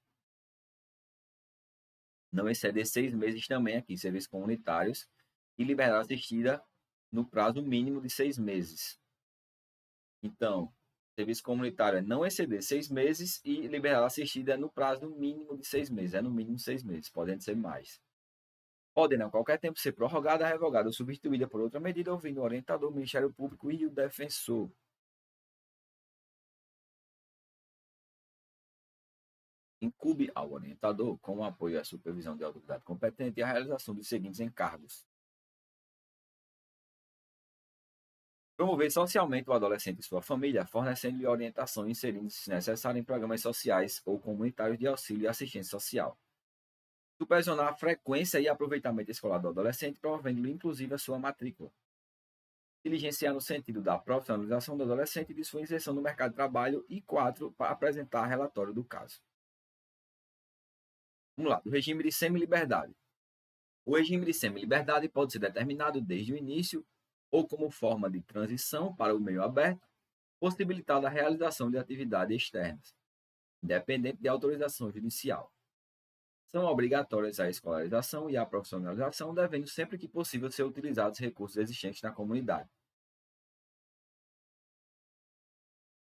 Não exceder 6 meses também aqui, serviços comunitários e liberdade assistida no prazo mínimo de 6 meses. Então, serviço comunitário é não exceder 6 meses e liberdade assistida é no prazo mínimo de 6 meses. É no mínimo 6 meses, podendo ser mais. Podendo a qualquer tempo ser prorrogada, revogada ou substituída por outra medida, ouvindo o orientador, o Ministério Público e o defensor. Incube ao orientador, com o apoio e a supervisão de autoridade competente, a realização dos seguintes encargos: promover socialmente o adolescente e sua família, fornecendo-lhe orientação e inserindo-se, se necessário, em programas sociais ou comunitários de auxílio e assistência social. Supervisionar a frequência e aproveitamento escolar do adolescente, promovendo-lhe inclusive a sua matrícula. Diligenciar no sentido da profissionalização do adolescente e de sua inserção no mercado de trabalho. E 4, para apresentar relatório do caso. Vamos lá, do regime de semi-liberdade. O regime de semi-liberdade pode ser determinado desde o início ou como forma de transição para o meio aberto, possibilitando a realização de atividades externas, independente de autorização judicial. São obrigatórias a escolarização e a profissionalização, devendo sempre que possível ser utilizados recursos existentes na comunidade.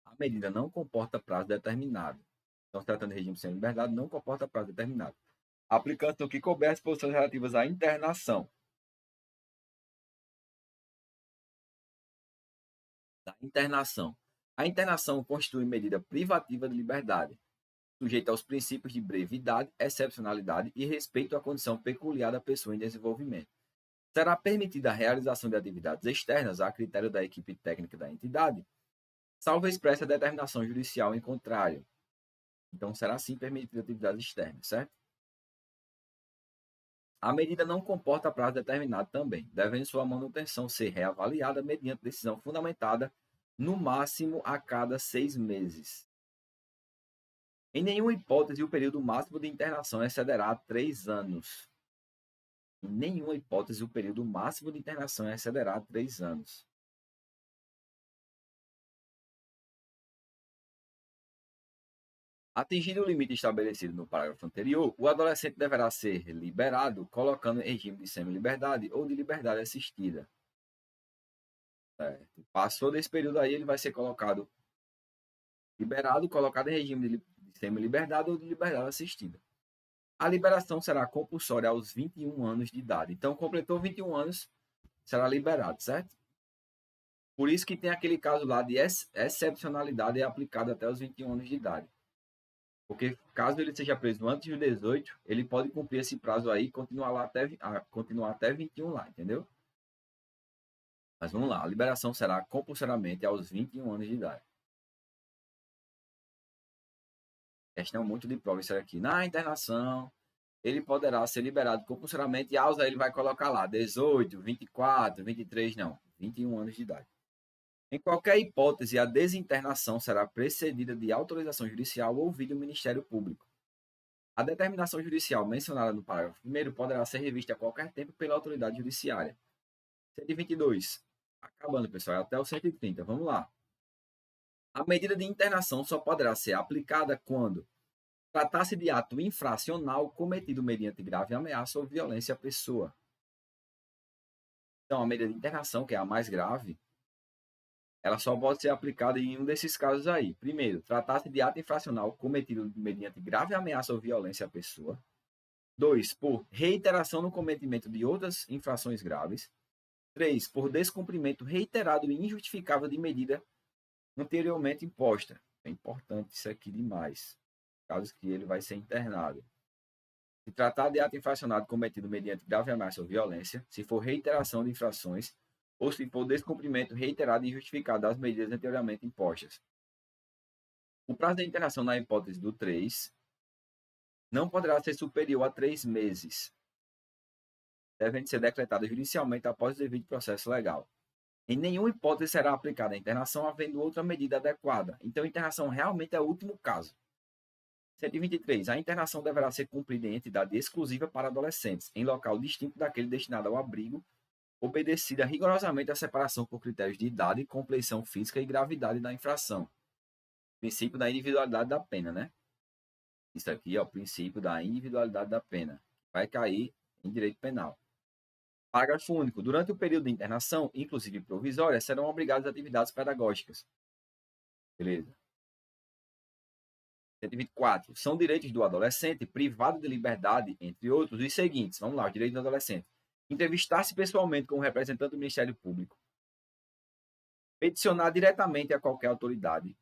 A medida não comporta prazo determinado. Então, se tratando de regime sem liberdade, não comporta prazo determinado. Aplicando o que couber as disposições relativas à internação. Da internação. A internação constitui medida privativa de liberdade, sujeita aos princípios de brevidade, excepcionalidade e respeito à condição peculiar da pessoa em desenvolvimento. Será permitida a realização de atividades externas a critério da equipe técnica da entidade, salvo expressa determinação judicial em contrário. Então, será sim permitida atividades externas, certo? A medida não comporta prazo determinado também, devendo sua manutenção ser reavaliada mediante decisão fundamentada, no máximo a cada 6 meses. Em nenhuma hipótese, o período máximo de internação excederá 3 anos. Em nenhuma hipótese, o período máximo de internação excederá 3 anos. Atingido o limite estabelecido no parágrafo anterior, o adolescente deverá ser liberado, colocando em regime de semi-liberdade ou de liberdade assistida. Passou desse período aí, ele vai ser colocado liberado, colocado em regime de semi-liberdade ou de liberdade assistida. A liberação será compulsória aos 21 anos de idade. Então, completou 21 anos, será liberado, certo? Por isso que tem aquele caso lá de excepcionalidade aplicada até os 21 anos de idade. Porque caso ele seja preso antes dos 18, ele pode cumprir esse prazo aí e continuar até 21 lá, entendeu? Mas vamos lá, a liberação será compulsoriamente aos 21 anos de idade. Questão muito de prova isso aqui. Na internação, ele poderá ser liberado compulsoriamente e aí ele vai colocar lá 18, 24, 23, não, 21 anos de idade. Em qualquer hipótese, a desinternação será precedida de autorização judicial ou do Ministério Público. A determinação judicial mencionada no parágrafo 1º poderá ser revista a qualquer tempo pela autoridade judiciária. 122. Acabando, pessoal, até o 130. Vamos lá. A medida de internação só poderá ser aplicada quando tratar-se de ato infracional cometido mediante grave ameaça ou violência à pessoa. Então, a medida de internação, que é a mais grave, ela só pode ser aplicada em um desses casos aí. Primeiro, tratar-se de ato infracional cometido mediante grave ameaça ou violência à pessoa. 2, por reiteração no cometimento de outras infrações graves. 3, por descumprimento reiterado e injustificável de medida anteriormente imposta. É importante isso aqui demais. Caso que ele vai ser internado. Se tratar de ato infracionado cometido mediante grave ameaça ou violência, se for reiteração de infrações, ou se for descumprimento reiterado e injustificado das medidas anteriormente impostas. O prazo da internação na hipótese do 3 não poderá ser superior a 3 meses, devendo ser decretado judicialmente após o devido processo legal. Em nenhuma hipótese será aplicada a internação havendo outra medida adequada. Então, a internação realmente é o último caso. 123. A internação deverá ser cumprida em entidade exclusiva para adolescentes, em local distinto daquele destinado ao abrigo, obedecida rigorosamente à separação por critérios de idade, compleição física e gravidade da infração. Princípio da individualidade da pena, né? Isso aqui é o princípio da individualidade da pena. Vai cair em direito penal. Parágrafo único. Durante o período de internação, inclusive provisória, serão obrigados a atividades pedagógicas. Beleza. 124. São direitos do adolescente privado de liberdade, entre outros, os seguintes. Vamos lá, os direitos do adolescente. Entrevistar-se pessoalmente com o representante do Ministério Público. Peticionar diretamente a qualquer autoridade.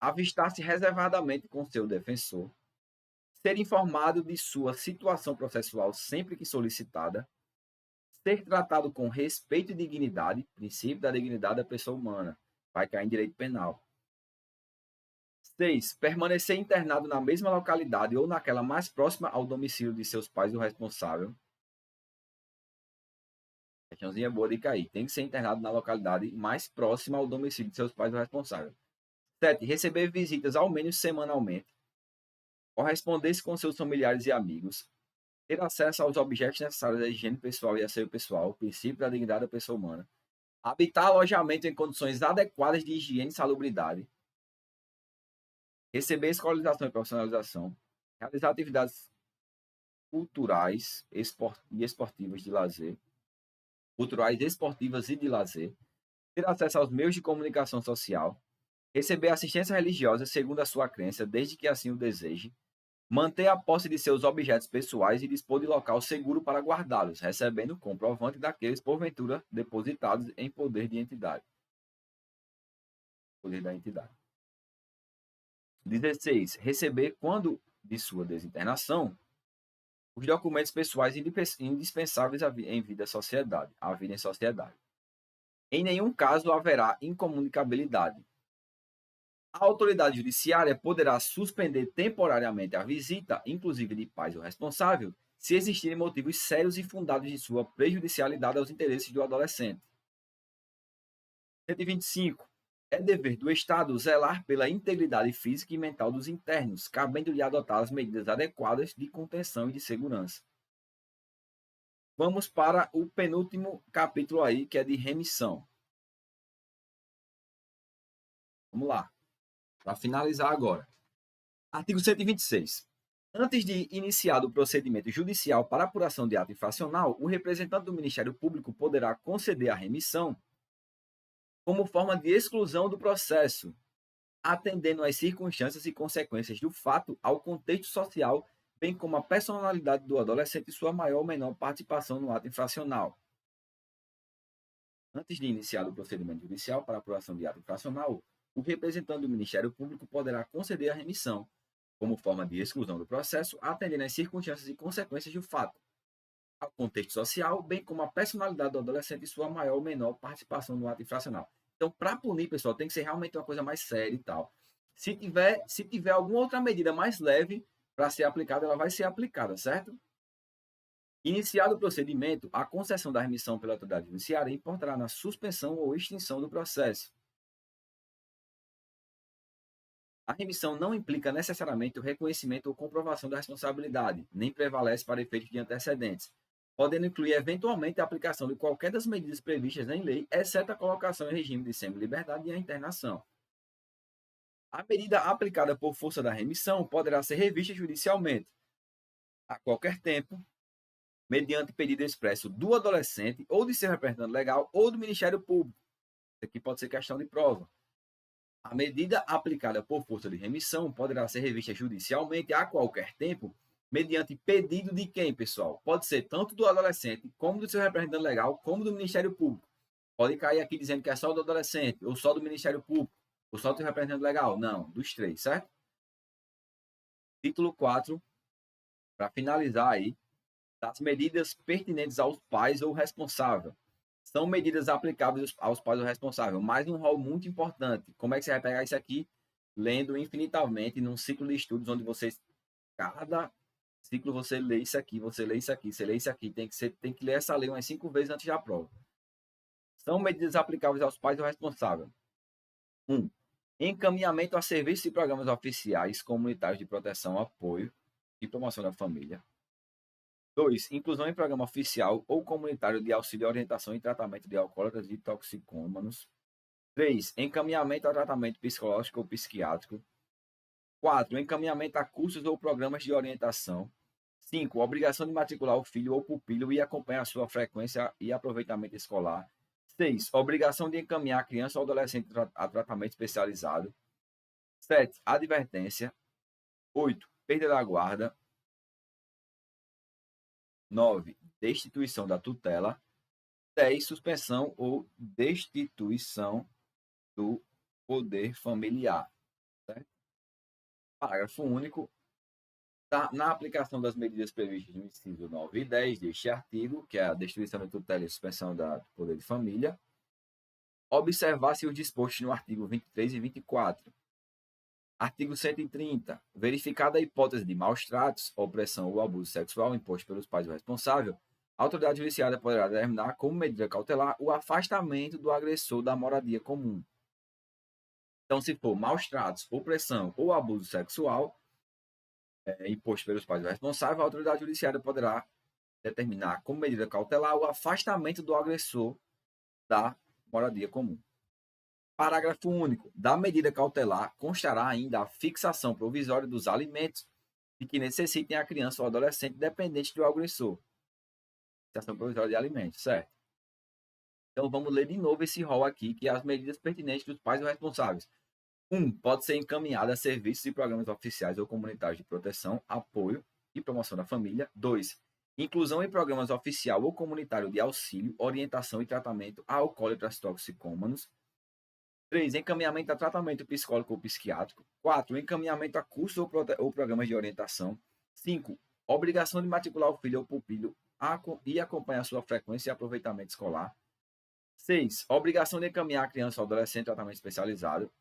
Avistar-se reservadamente com seu defensor. Ser informado de sua situação processual sempre que solicitada. Ser tratado com respeito e dignidade, princípio da dignidade da pessoa humana. Vai cair em direito penal. 6. Permanecer internado na mesma localidade ou naquela mais próxima ao domicílio de seus pais ou responsável. Questãozinha boa de cair. Tem que ser internado na localidade mais próxima ao domicílio de seus pais ou responsável. 7. Receber visitas ao menos semanalmente. Corresponder-se com seus familiares e amigos. Ter acesso aos objetos necessários à higiene pessoal e asseio pessoal. Princípio da dignidade da pessoa humana. Habitar alojamento em condições adequadas de higiene e salubridade. Receber escolarização e profissionalização. Realizar atividades culturais e esportivas de lazer. Culturais, esportivas e de lazer. Ter acesso aos meios de comunicação social. Receber assistência religiosa segundo a sua crença, desde que assim o deseje. Manter a posse de seus objetos pessoais e dispor de local seguro para guardá-los, recebendo comprovante daqueles, porventura, depositados em poder de entidade. Poder da entidade. 16. Receber, quando de sua desinternação, os documentos pessoais indispensáveis à vida em sociedade. Em nenhum caso haverá incomunicabilidade. A autoridade judiciária poderá suspender temporariamente a visita, inclusive de pais ou responsável, se existirem motivos sérios e fundados de sua prejudicialidade aos interesses do adolescente. 125. É dever do Estado zelar pela integridade física e mental dos internos, cabendo-lhe adotar as medidas adequadas de contenção e de segurança. Vamos para o penúltimo capítulo aí, que é de remissão. Vamos lá. Para finalizar agora. Artigo 126. Antes de iniciado o procedimento judicial para apuração de ato infracional, o representante do Ministério Público poderá conceder a remissão como forma de exclusão do processo, atendendo às circunstâncias e consequências do fato, ao contexto social, bem como à personalidade do adolescente e sua maior ou menor participação no ato infracional. Antes de iniciar o procedimento judicial para apuração de ato infracional, o representante do Ministério Público poderá conceder a remissão, como forma de exclusão do processo, atendendo às circunstâncias e consequências do fato, ao contexto social, bem como à personalidade do adolescente e sua maior ou menor participação no ato infracional. Então, para punir, pessoal, tem que ser realmente uma coisa mais séria e tal. Se tiver alguma outra medida mais leve para ser aplicada, ela vai ser aplicada, certo? Iniciado o procedimento, a concessão da remissão pela autoridade judiciária importará na suspensão ou extinção do processo. A remissão não implica necessariamente o reconhecimento ou comprovação da responsabilidade, nem prevalece para efeitos de antecedentes, podendo incluir eventualmente a aplicação de qualquer das medidas previstas em lei, exceto a colocação em regime de semi-liberdade e a internação. A medida aplicada por força da remissão poderá ser revista judicialmente, a qualquer tempo, mediante pedido expresso do adolescente, ou de seu representante legal, ou do Ministério Público. Isso aqui pode ser questão de prova. A medida aplicada por força de remissão poderá ser revista judicialmente a qualquer tempo, mediante pedido de quem, pessoal? Pode ser tanto do adolescente, como do seu representante legal, como do Ministério Público. Pode cair aqui dizendo que é só do adolescente, ou só do Ministério Público, ou só do seu representante legal. Não, dos três, certo? Título 4, para finalizar aí, das medidas pertinentes aos pais ou responsável. São medidas aplicáveis aos pais ou responsável, mais um rol muito importante. Como é que você vai pegar isso aqui? Lendo infinitamente num ciclo de estudos onde cada ciclo você lê isso aqui, você lê isso aqui, você lê isso aqui. Tem que ler essa lei umas 5 vezes antes da prova. São medidas aplicáveis aos pais ou responsáveis. 1. Encaminhamento a serviços e programas oficiais comunitários de proteção, apoio e promoção da família. 2. Inclusão em programa oficial ou comunitário de auxílio, orientação e tratamento de alcoólatras e toxicômanos. 3. Encaminhamento a tratamento psicológico ou psiquiátrico. 4. Encaminhamento a cursos ou programas de orientação. 5. Obrigação de matricular o filho ou pupilo e acompanhar sua frequência e aproveitamento escolar. 6. Obrigação de encaminhar a criança ou adolescente a tratamento especializado. 7. Advertência. 8. Perda da guarda. 9. Destituição da tutela. 10. Suspensão ou destituição do poder familiar. Certo? Parágrafo único. Na aplicação das medidas previstas no inciso 9 e 10 deste artigo, que é a destituição da tutela e suspensão do poder de família, observar-se os dispostos no artigo 23 e 24. Artigo 130. Verificada a hipótese de maus tratos, opressão ou abuso sexual imposto pelos pais do responsável, a autoridade judiciária poderá determinar como medida cautelar o afastamento do agressor da moradia comum. Então, se for maus tratos, opressão ou abuso sexual imposto pelos pais do responsável, a autoridade judiciária poderá determinar como medida cautelar o afastamento do agressor da moradia comum. Parágrafo único. Da medida cautelar constará ainda a fixação provisória dos alimentos de que necessitem a criança ou adolescente dependente do agressor. Fixação provisória de alimentos, certo? Então vamos ler de novo esse rol aqui, que é as medidas pertinentes dos pais ou responsáveis. 1. Pode ser encaminhada a serviços e programas oficiais ou comunitários de proteção, apoio e promoção da família. 2. Inclusão em programas oficial ou comunitário de auxílio, orientação e tratamento a alcoólatras toxicômanos. 3. Encaminhamento a tratamento psicológico ou psiquiátrico. 4. Encaminhamento a cursos ou programas de orientação. 5. Obrigação de matricular o filho ou pupilo e acompanhar sua frequência e aproveitamento escolar. 6. Obrigação de encaminhar a criança ou adolescente a tratamento especializado.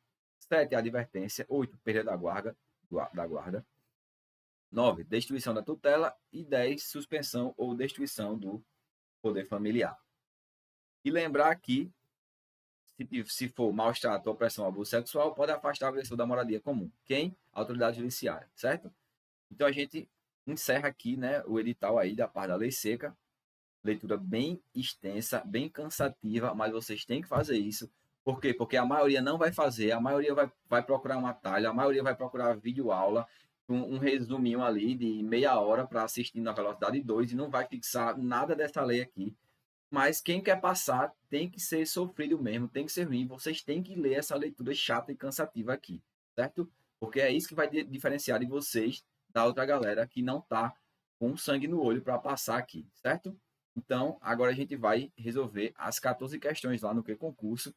7. Advertência. 8. Perda da guarda. 9. Destituição da tutela. E 10. Suspensão ou destituição do poder familiar. E lembrar que se for maus trato, opressão, abuso sexual, pode afastar o agressor da moradia comum. Quem? A autoridade judiciária, certo? Então a gente encerra aqui, né, o edital aí da parte da lei seca. Leitura bem extensa, bem cansativa, mas vocês têm que fazer isso. Por quê? Porque a maioria não vai fazer, a maioria vai procurar um atalho, a maioria vai procurar videoaula, um resuminho ali de meia hora para assistir na velocidade 2 e não vai fixar nada dessa lei aqui. Mas quem quer passar tem que ser sofrido mesmo, tem que ser ruim. Vocês têm que ler essa leitura chata e cansativa aqui, certo? Porque é isso que vai diferenciar de vocês da outra galera que não tá com sangue no olho para passar aqui, certo? Então, agora a gente vai resolver as 14 questões lá no concurso.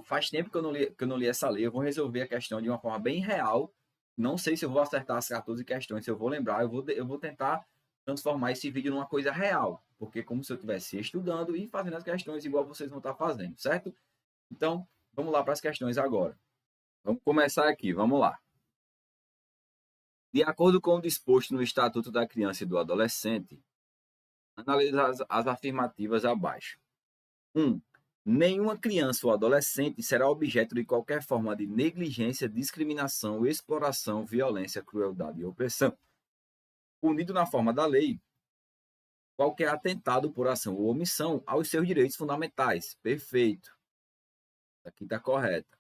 Faz tempo que eu não li essa lei, eu vou resolver a questão de uma forma bem real. Não sei se eu vou acertar as 14 questões, se eu vou lembrar, eu vou tentar transformar esse vídeo numa coisa real, porque como se eu estivesse estudando e fazendo as questões igual vocês vão estar fazendo, certo? Então, vamos lá para as questões agora. Vamos começar aqui, vamos lá. De acordo com o disposto no Estatuto da Criança e do Adolescente, analise as afirmativas abaixo. 1. Nenhuma criança ou adolescente será objeto de qualquer forma de negligência, discriminação, exploração, violência, crueldade e opressão, punido na forma da lei qualquer atentado por ação ou omissão aos seus direitos fundamentais. Perfeito. Aqui está correta.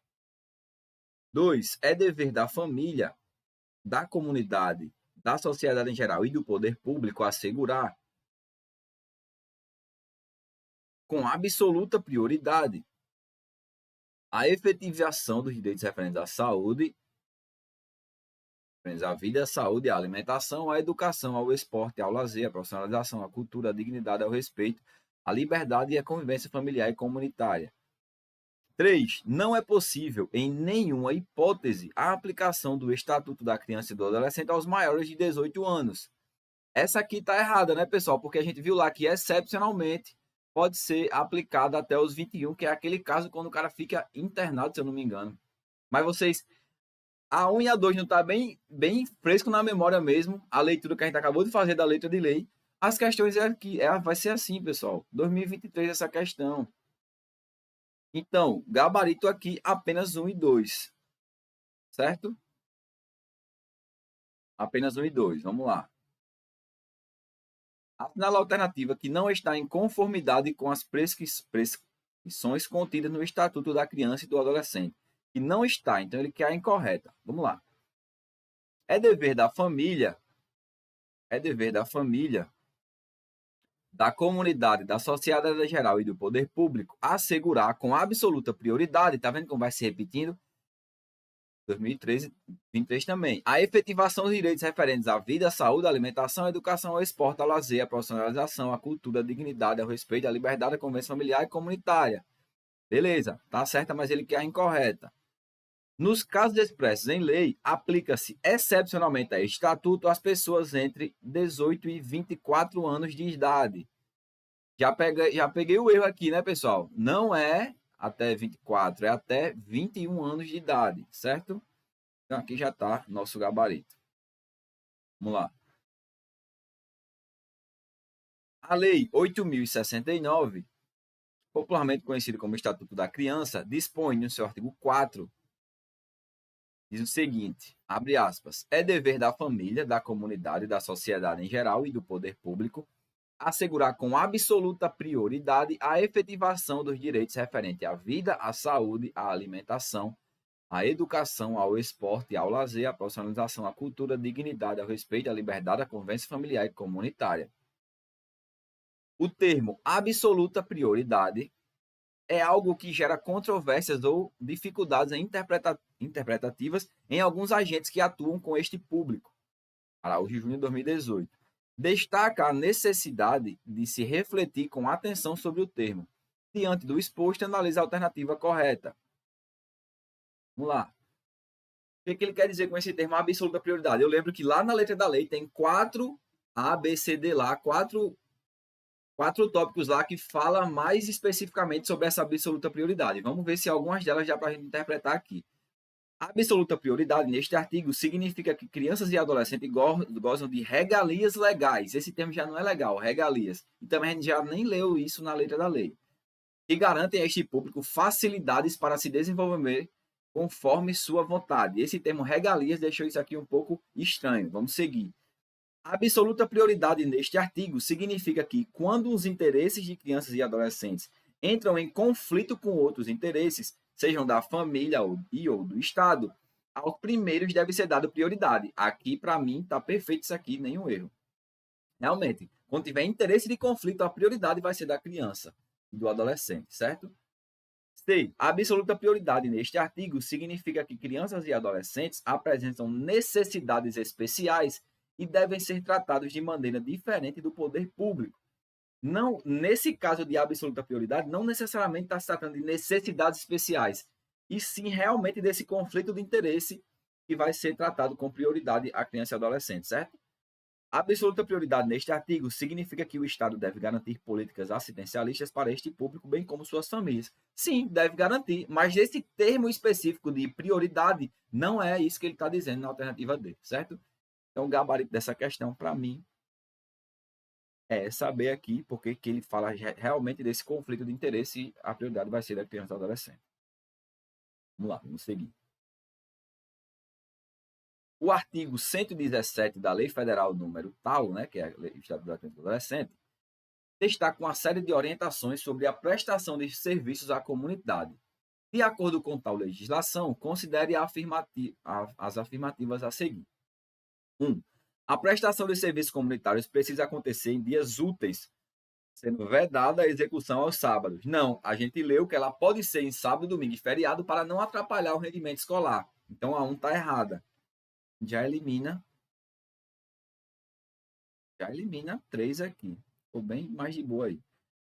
2. É dever da família, da comunidade, da sociedade em geral e do poder público assegurar, com absoluta prioridade, a efetivação dos direitos referentes à saúde, à vida, à saúde, à alimentação, à educação, ao esporte, ao lazer, à profissionalização, à cultura, à dignidade, ao respeito, à liberdade e à convivência familiar e comunitária. 3. Não é possível, em nenhuma hipótese, a aplicação do Estatuto da Criança e do Adolescente aos maiores de 18 anos. Essa aqui está errada, né, pessoal? Porque a gente viu lá que, excepcionalmente, pode ser aplicada até os 21, que é aquele caso quando o cara fica internado, se eu não me engano. Mas vocês... A 1 e a 2 não está bem fresco na memória mesmo, a leitura que a gente acabou de fazer da letra de lei, As questões aqui, vai ser assim, pessoal. 2023 essa questão. Então, gabarito aqui apenas 1 e 2, certo? Apenas 1 e 2, vamos lá. Assinala a alternativa que não está em conformidade com as prescrições contidas no Estatuto da Criança e do Adolescente. Que não está, então ele quer a incorreta. Vamos lá. É dever da família, da comunidade, da sociedade geral e do poder público assegurar com absoluta prioridade, tá vendo como vai se repetindo? 2013, 23 também. A efetivação dos direitos referentes à vida, à saúde, à alimentação, à educação, ao esporte, ao lazer, à profissionalização, à cultura, à dignidade, ao respeito, à liberdade, à convivência familiar e comunitária. Beleza, tá certa, mas ele quer a incorreta. Nos casos expressos em lei, aplica-se excepcionalmente a este estatuto às pessoas entre 18 e 24 anos de idade. Já peguei o erro aqui, né, pessoal? Não é até 24, é até 21 anos de idade, certo? Então, aqui já está nosso gabarito. Vamos lá. A Lei 8.069, popularmente conhecida como Estatuto da Criança, dispõe no seu artigo 4, diz o seguinte, abre aspas, é dever da família, da comunidade, da sociedade em geral e do poder público assegurar com absoluta prioridade a efetivação dos direitos referentes à vida, à saúde, à alimentação, à educação, ao esporte, ao lazer, à profissionalização, à cultura, à dignidade, ao respeito, à liberdade, à convivência familiar e comunitária. O termo absoluta prioridade é algo que gera controvérsias ou dificuldades interpretativas em alguns agentes que atuam com este público. Araújo Júnior, 2018. Destaca a necessidade de se refletir com atenção sobre o termo. Diante do exposto, analisa a alternativa correta. Vamos lá. O que ele quer dizer com esse termo absoluta prioridade? Eu lembro que lá na letra da lei tem 4 A, B, C, D lá, quatro tópicos lá que fala mais especificamente sobre essa absoluta prioridade. Vamos ver se algumas delas dá para a gente interpretar aqui. A absoluta prioridade neste artigo significa que crianças e adolescentes gozam de regalias legais. Esse termo já não é legal, regalias. E também a gente já nem leu isso na letra da lei. Que garantem a este público facilidades para se desenvolver conforme sua vontade. Esse termo regalias deixou isso aqui um pouco estranho. Vamos seguir. A absoluta prioridade neste artigo significa que, quando os interesses de crianças e adolescentes entram em conflito com outros interesses, sejam da família ou do Estado, aos primeiros deve ser dado prioridade. Aqui, para mim, está perfeito isso aqui, nenhum erro. Realmente, quando tiver interesse de conflito, a prioridade vai ser da criança e do adolescente, certo? C. A absoluta prioridade neste artigo significa que crianças e adolescentes apresentam necessidades especiais e devem ser tratados de maneira diferente do poder público. Não, nesse caso de absoluta prioridade, não necessariamente está se tratando de necessidades especiais, e sim realmente desse conflito de interesse que vai ser tratado com prioridade a criança e adolescente, certo? Absoluta prioridade neste artigo significa que o Estado deve garantir políticas assistencialistas para este público, bem como suas famílias. Sim, deve garantir, mas esse termo específico de prioridade não é isso que ele está dizendo na alternativa D, certo? Então, o gabarito dessa questão, para mim, é saber aqui porque que ele fala realmente desse conflito de interesse e a prioridade vai ser da criança e do adolescente. Vamos lá, vamos seguir. O artigo 117 da Lei Federal número tal, né, que é o Estatuto da Criança e do Adolescente, destaca uma série de orientações sobre a prestação de serviços à comunidade. De acordo com tal legislação, considere as afirmativas a seguir. 1. A prestação de serviços comunitários precisa acontecer em dias úteis, sendo vedada a execução aos sábados. Não, a gente leu que ela pode ser em sábado, domingo e feriado para não atrapalhar o rendimento escolar. Então a 1 está errada. Já elimina 3 aqui. Ficou bem mais de boa aí.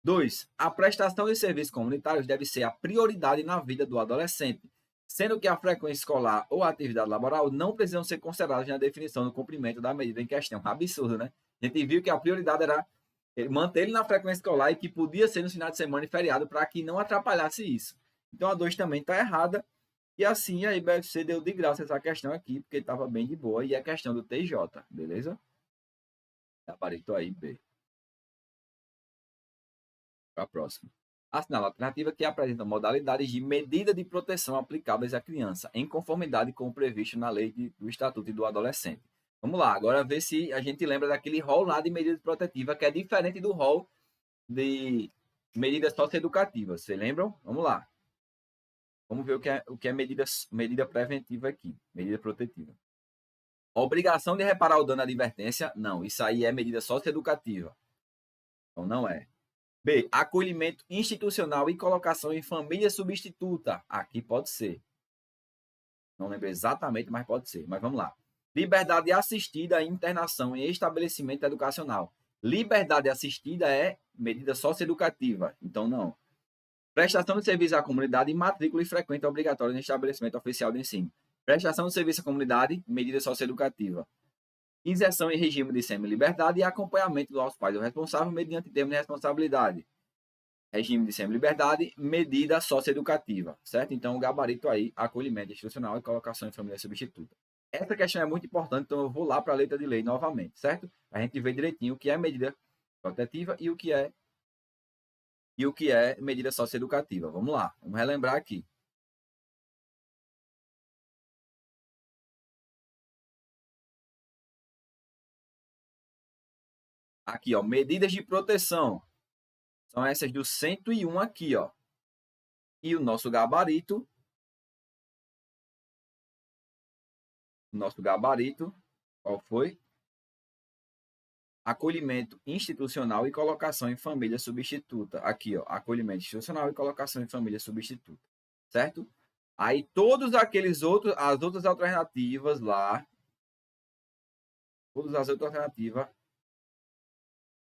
2. A prestação de serviços comunitários deve ser a prioridade na vida do adolescente, sendo que a frequência escolar ou a atividade laboral não precisam ser consideradas na definição do cumprimento da medida em questão. Absurdo, né? A gente viu que a prioridade era manter ele na frequência escolar e que podia ser no final de semana e feriado para que não atrapalhasse isso. Então a 2 também está errada. E assim a IBFC deu de graça essa questão aqui, porque estava bem de boa. E é questão do TJ, beleza? Gabarito aí, B. Para a próxima. Assinala a alternativa que apresenta modalidades de medida de proteção aplicáveis à criança, em conformidade com o previsto na lei do Estatuto e do Adolescente. Vamos lá, agora ver se a gente lembra daquele rol lá de medida protetiva, que é diferente do rol de medidas socioeducativas. Vocês lembram? Vamos lá. Vamos ver o que é medida preventiva aqui, medida protetiva. Obrigação de reparar o dano à advertência? Não, isso aí é medida socioeducativa. Então não é. B. Acolhimento institucional e colocação em família substituta. Aqui pode ser. Não lembro exatamente, mas pode ser. Mas vamos lá. Liberdade assistida e internação em estabelecimento educacional. Liberdade assistida é medida socioeducativa. Então, não. Prestação de serviço à comunidade e matrícula e frequência obrigatória no estabelecimento oficial de ensino. Prestação de serviço à comunidade, medida socioeducativa. Inserção em regime de semi-liberdade e acompanhamento dos pais do responsável mediante termo de responsabilidade. Regime de semi-liberdade, medida socioeducativa, certo? Então, o gabarito aí, acolhimento institucional e colocação em família substituta. Essa questão é muito importante, então eu vou lá para a letra de lei novamente, certo? A gente vê direitinho o que é medida protetiva e o que é medida socioeducativa. Vamos lá, vamos relembrar aqui. Aqui, ó, medidas de proteção. São essas do 101 aqui, ó. E o nosso gabarito, qual foi? Acolhimento institucional e colocação em família substituta. Aqui, ó, acolhimento institucional e colocação em família substituta. Certo? Aí todos aqueles outros, as outras alternativas lá, todas as outras alternativas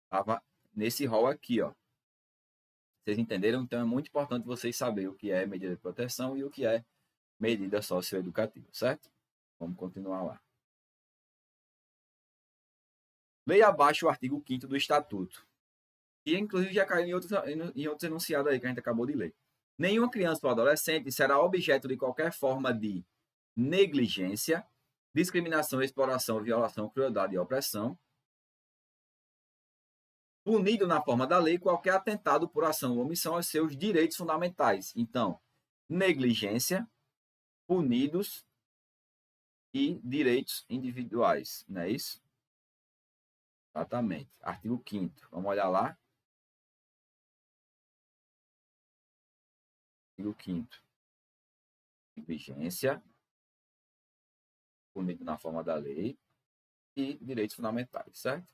estavam nesse rol aqui, ó. Vocês entenderam? Então é muito importante vocês saberem o que é medida de proteção e o que é medida socioeducativa, certo? Vamos continuar lá. Leia abaixo o artigo 5º do Estatuto. E, inclusive, já caiu em outros enunciados aí que a gente acabou de ler. Nenhuma criança ou adolescente será objeto de qualquer forma de negligência, discriminação, exploração, violação, crueldade e opressão, punido na forma da lei qualquer atentado por ação ou omissão aos seus direitos fundamentais. Então, negligência, punidos e direitos individuais, não é isso? Exatamente. Artigo 5º. Vamos olhar lá. Artigo 5º. Negligência, punido na forma da lei e direitos fundamentais, certo?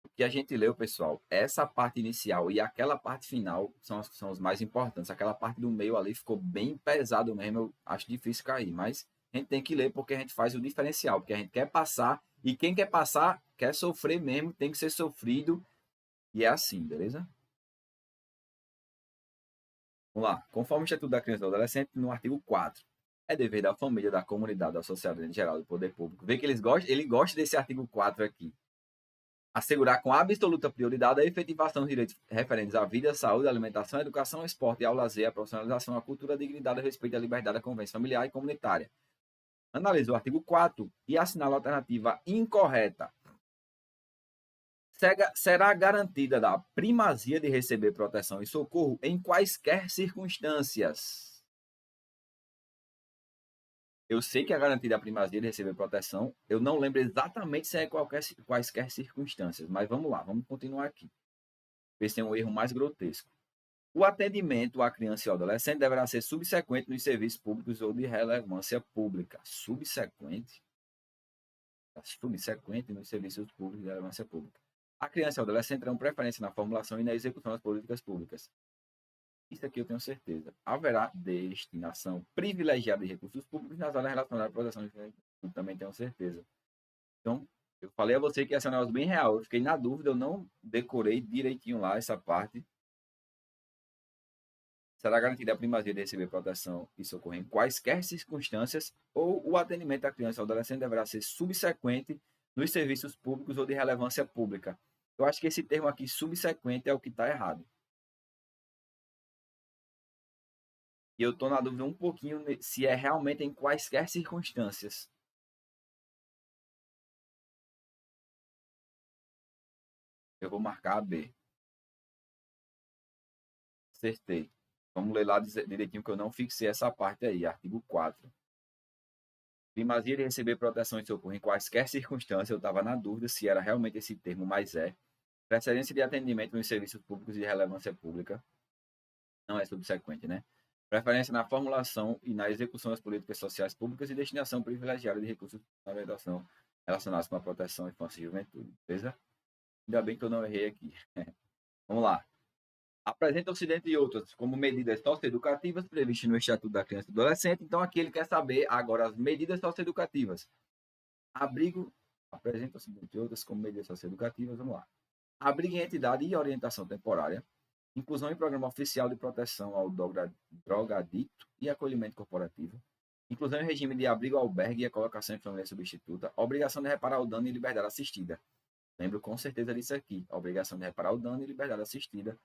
O que a gente leu, pessoal, essa parte inicial e aquela parte final são os mais importantes. Aquela parte do meio ali ficou bem pesado mesmo, eu acho difícil cair, mas a gente tem que ler porque a gente faz o diferencial, porque a gente quer passar e quem quer passar quer sofrer mesmo, tem que ser sofrido e é assim, beleza? Vamos lá. Conforme o Estatuto da Criança e do Adolescente, no artigo 4º, é dever da família, da comunidade, da sociedade em geral, do poder público. Vê que ele gosta desse artigo 4 aqui. Assegurar com absoluta prioridade a efetivação dos direitos referentes à vida, à saúde, à alimentação, à educação, ao esporte e ao lazer, à profissionalização, à cultura, à dignidade, ao respeito à liberdade, à convivência familiar e comunitária. Analisa o artigo 4 e assinala a alternativa incorreta. Será garantida a primazia de receber proteção e socorro em quaisquer circunstâncias. Eu sei que é garantida a primazia de receber proteção. Eu não lembro exatamente se é quaisquer circunstâncias, mas vamos lá, vamos continuar aqui. Ver se tem um erro mais grotesco. O atendimento à criança e ao adolescente deverá ser subsequente nos serviços públicos ou de relevância pública. Subsequente nos serviços públicos de relevância pública. A criança e o adolescente terão preferência na formulação e na execução das políticas públicas. Isso aqui eu tenho certeza. Haverá destinação privilegiada de recursos públicos nas áreas relacionadas à proteção de direitos. Eu também tenho certeza. Então, eu falei a você que essa é um negócio bem real. Eu fiquei na dúvida, eu não decorei direitinho lá essa parte. Será garantida a primazia de receber proteção e socorro em quaisquer circunstâncias, ou o atendimento à criança ou adolescente deverá ser subsequente nos serviços públicos ou de relevância pública. Eu acho que esse termo aqui, subsequente, é o que está errado. E eu estou na dúvida um pouquinho se é realmente em quaisquer circunstâncias. Eu vou marcar a B. Acertei. Vamos ler lá direitinho que eu não fixei essa parte aí. Artigo 4. Primazia de receber proteção e socorro em quaisquer circunstâncias. Eu estava na dúvida se era realmente esse termo, mas é. Preferência de atendimento nos serviços públicos de relevância pública. Não é subsequente, né? Preferência na formulação e na execução das políticas sociais públicas e destinação privilegiada de recursos na orientação relacionados com a proteção à infância e juventude. Beleza? Ainda bem que eu não errei aqui. Vamos lá. Apresenta-se, dentre outras, como medidas socioeducativas previstas no Estatuto da Criança e do Adolescente. Então, aqui ele quer saber agora as medidas socioeducativas. Abrigo, apresentam-se, dentre outras, como medidas socioeducativas. Vamos lá. Abrigo em entidade e orientação temporária. Inclusão em programa oficial de proteção ao drogadicto e acolhimento corporativo. Inclusão em regime de abrigo, albergue e a colocação em família substituta. Obrigação de reparar o dano e liberdade assistida. Lembro com certeza disso aqui. A obrigação de reparar o dano e liberdade assistida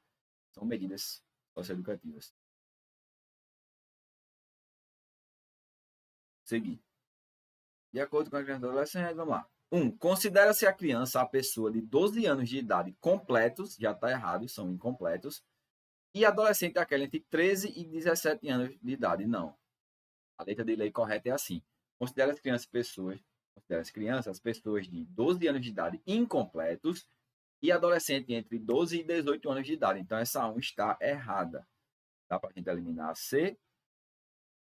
são medidas socioeducativas. Seguir. De acordo com a criança e adolescente, vamos lá. 1. Considera-se a criança a pessoa de 12 anos de idade completos, já está errado, são incompletos, e adolescente aquela entre 13 e 17 anos de idade. Não. A letra de lei correta é assim. Considera as crianças pessoas de 12 anos de idade incompletos e adolescente entre 12 e 18 anos de idade. Então, essa 1 está errada. Dá para a gente eliminar a C,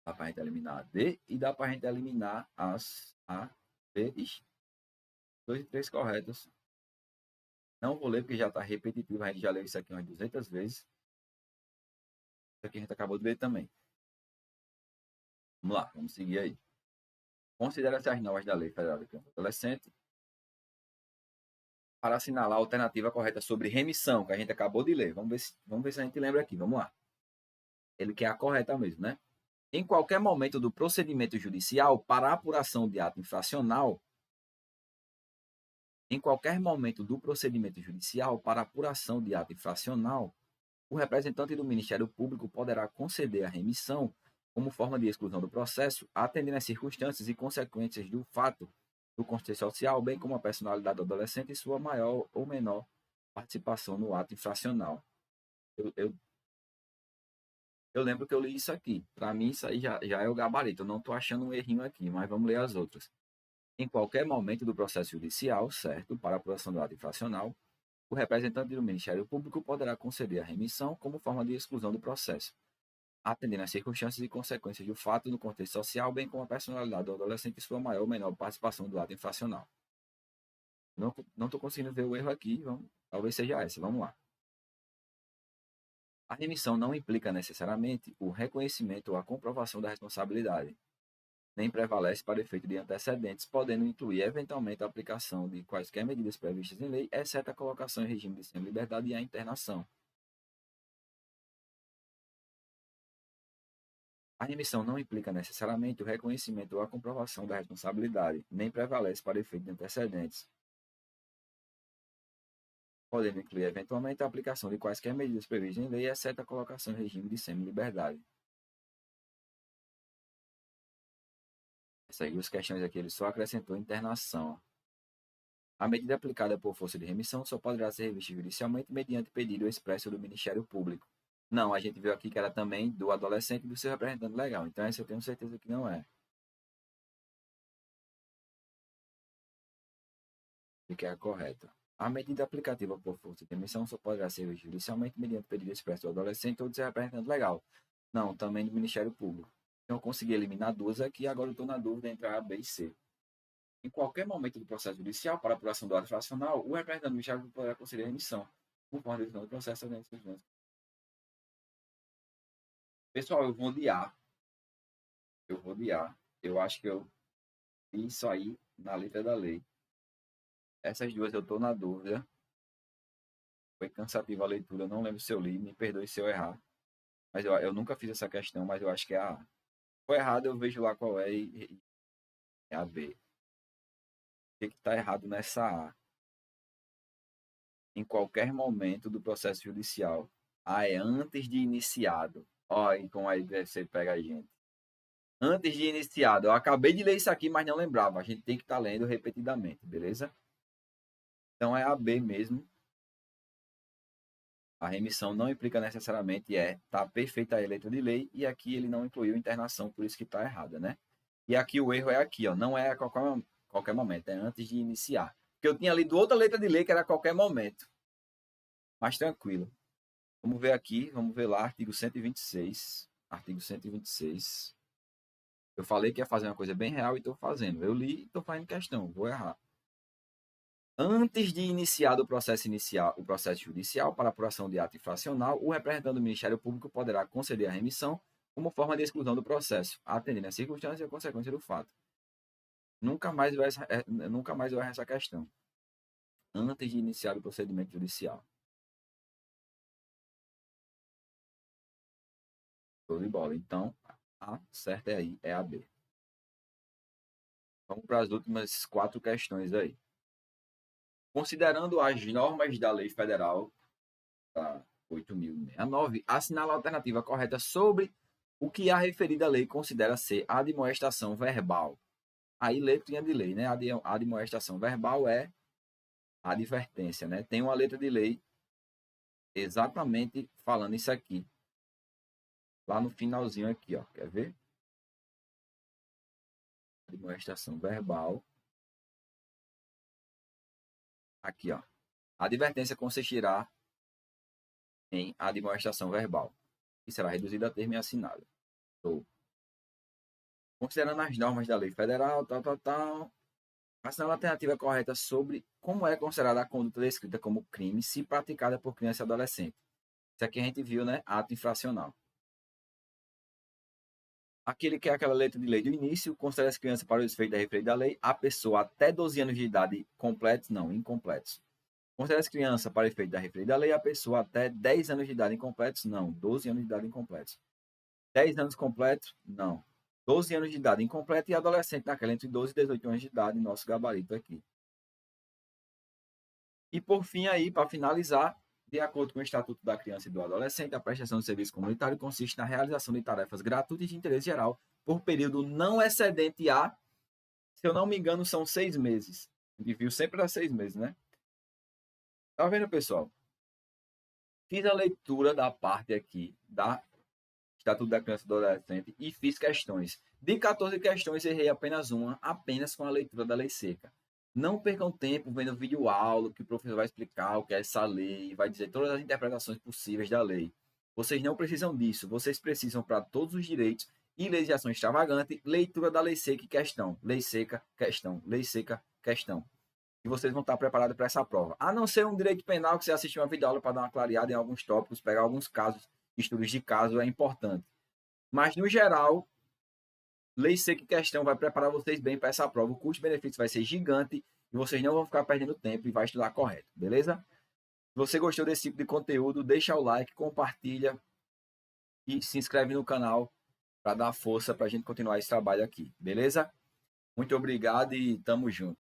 dá para a gente eliminar a D e dá para a gente eliminar as A, B e 2 e 3 corretas. Não vou ler porque já está repetitivo. A gente já leu isso aqui umas 200 vezes. Isso aqui a gente acabou de ler também. Vamos lá, vamos seguir aí. Considera-se as normas da Lei Federal de Criança e Adolescente para assinalar a alternativa correta sobre remissão, que a gente acabou de ler. Vamos ver se a gente lembra aqui. Vamos lá. Ele quer a correta mesmo, né? Em qualquer momento do procedimento judicial para apuração de ato infracional, o representante do Ministério Público poderá conceder a remissão como forma de exclusão do processo, atendendo às circunstâncias e consequências do fato do contexto social, bem como a personalidade do adolescente e sua maior ou menor participação no ato infracional. Eu lembro que eu li isso aqui. Para mim, isso aí já é o gabarito. Eu não estou achando um errinho aqui, mas vamos ler as outras. Em qualquer momento do processo judicial, certo, para apuração do ato infracional, o representante do Ministério Público poderá conceder a remissão como forma de exclusão do processo, atendendo às circunstâncias e consequências do fato no contexto social, bem como a personalidade do adolescente e sua maior ou menor participação do ato infracional. Não estou conseguindo ver o erro aqui, talvez seja essa. Vamos lá. A remissão não implica necessariamente o reconhecimento ou a comprovação da responsabilidade, nem prevalece para efeito de antecedentes, podendo incluir eventualmente a aplicação de quaisquer medidas previstas em lei, exceto a colocação em regime de semi-liberdade e a internação. A remissão não implica necessariamente o reconhecimento ou a comprovação da responsabilidade, nem prevalece para efeito de antecedentes, podendo incluir eventualmente a aplicação de quaisquer medidas previstas em lei, exceto a colocação em regime de semi-liberdade. Essas duas questões aqui ele só acrescentou internação. A medida aplicada por força de remissão só poderá ser revista judicialmente mediante pedido expresso do Ministério Público. Não, a gente viu aqui que era também do adolescente e do seu representante legal. Então, essa eu tenho certeza que não é. E que é a correta. A medida aplicativa por força de remissão só poderá ser revista judicialmente mediante pedido expresso do adolescente ou do seu representante legal. Não, também do Ministério Público. Então, eu consegui eliminar duas aqui, agora eu estou na dúvida entre A, B e C. Em qualquer momento do processo judicial, para apuração do ato infracional, o representante do Ministério Público poderá conceder remissão, conforme a decisão do processo. Pessoal, eu vou odiar. Eu acho que eu vi isso aí na letra da lei. Essas duas eu estou na dúvida. Foi cansativa a leitura, eu não lembro se eu li, me perdoe se eu errar. Mas eu nunca fiz essa questão, mas eu acho que é a A. Se for errado, eu vejo lá qual é e é a B. O que está errado nessa A? Em qualquer momento do processo judicial. A é antes de iniciado. Olha como aí você pega a gente. Antes de iniciado. Eu acabei de ler isso aqui, mas não lembrava. A gente tem que estar lendo repetidamente, beleza? Então é a B mesmo. A remissão não implica necessariamente tá perfeita a letra de lei, e aqui ele não incluiu internação, por isso que está errada, né? E aqui o erro é aqui, ó, não é a qualquer momento, é antes de iniciar. Porque eu tinha lido outra letra de lei que era a qualquer momento. Mais tranquilo. Vamos ver aqui, vamos ver lá, artigo 126. Artigo 126. Eu falei que ia fazer uma coisa bem real e estou fazendo. Eu li e estou fazendo questão, vou errar. Antes de iniciar o processo judicial para apuração de ato infracional, o representante do Ministério Público poderá conceder a remissão como forma de exclusão do processo, atendendo às circunstâncias e a consequência do fato. Nunca mais vai essa questão. Antes de iniciar o procedimento judicial. Show de bola. Então, a certa é aí, é a B. Vamos para as últimas 4 questões aí. Considerando as normas da Lei Federal 8.069, assinala a alternativa correta sobre o que a referida lei considera ser a admoestação verbal. Aí, letrinha de lei, né? A admoestação verbal é a advertência, né? Tem uma letra de lei exatamente falando isso aqui. Lá no finalzinho aqui, ó. Quer ver? Admoestação verbal. Aqui, ó. A advertência consistirá em admoestação verbal, que será reduzida a termo e assinada. Considerando as normas da lei federal, assinala a alternativa correta sobre como é considerada a conduta descrita como crime se praticada por criança e adolescente. Isso aqui a gente viu, né? Ato infracional. Aquele que é aquela letra de lei do início, considera as crianças para o efeito da referida lei, a pessoa até 12 anos de idade completos, não, incompletos. Considera as crianças para o efeito da referida lei, a pessoa até 10 anos de idade incompletos, não, 12 anos de idade incompletos. 10 anos completos, não. 12 anos de idade incompleto e adolescente naquela entre 12 e 18 anos de idade, nosso gabarito aqui. E por fim aí, para finalizar, de acordo com o Estatuto da Criança e do Adolescente, a prestação de serviço comunitário consiste na realização de tarefas gratuitas de interesse geral por período não excedente a, se eu não me engano, são 6 meses. A gente viu sempre a 6 meses, né? Tá vendo, pessoal? Fiz a leitura da parte aqui da Estatuto da Criança e do Adolescente e fiz questões. De 14 questões, errei apenas uma, apenas com a leitura da lei seca. Não percam tempo vendo vídeo aula, que o professor vai explicar o que é essa lei, vai dizer todas as interpretações possíveis da lei. Vocês não precisam disso, vocês precisam, para todos os direitos e legislação extravagante, leitura da lei seca e questão. Lei seca, questão. Lei seca, questão. E vocês vão estar preparados para essa prova. A não ser um direito penal, que você assiste uma videoaula para dar uma clareada em alguns tópicos, pegar alguns casos, estudos de caso é importante. Mas, no geral, lei seca e questão vai preparar vocês bem para essa prova. O custo-benefício vai ser gigante e vocês não vão ficar perdendo tempo e vai estudar correto, beleza? Se você gostou desse tipo de conteúdo, deixa o like, compartilha e se inscreve no canal para dar força para a gente continuar esse trabalho aqui, beleza? Muito obrigado e tamo junto.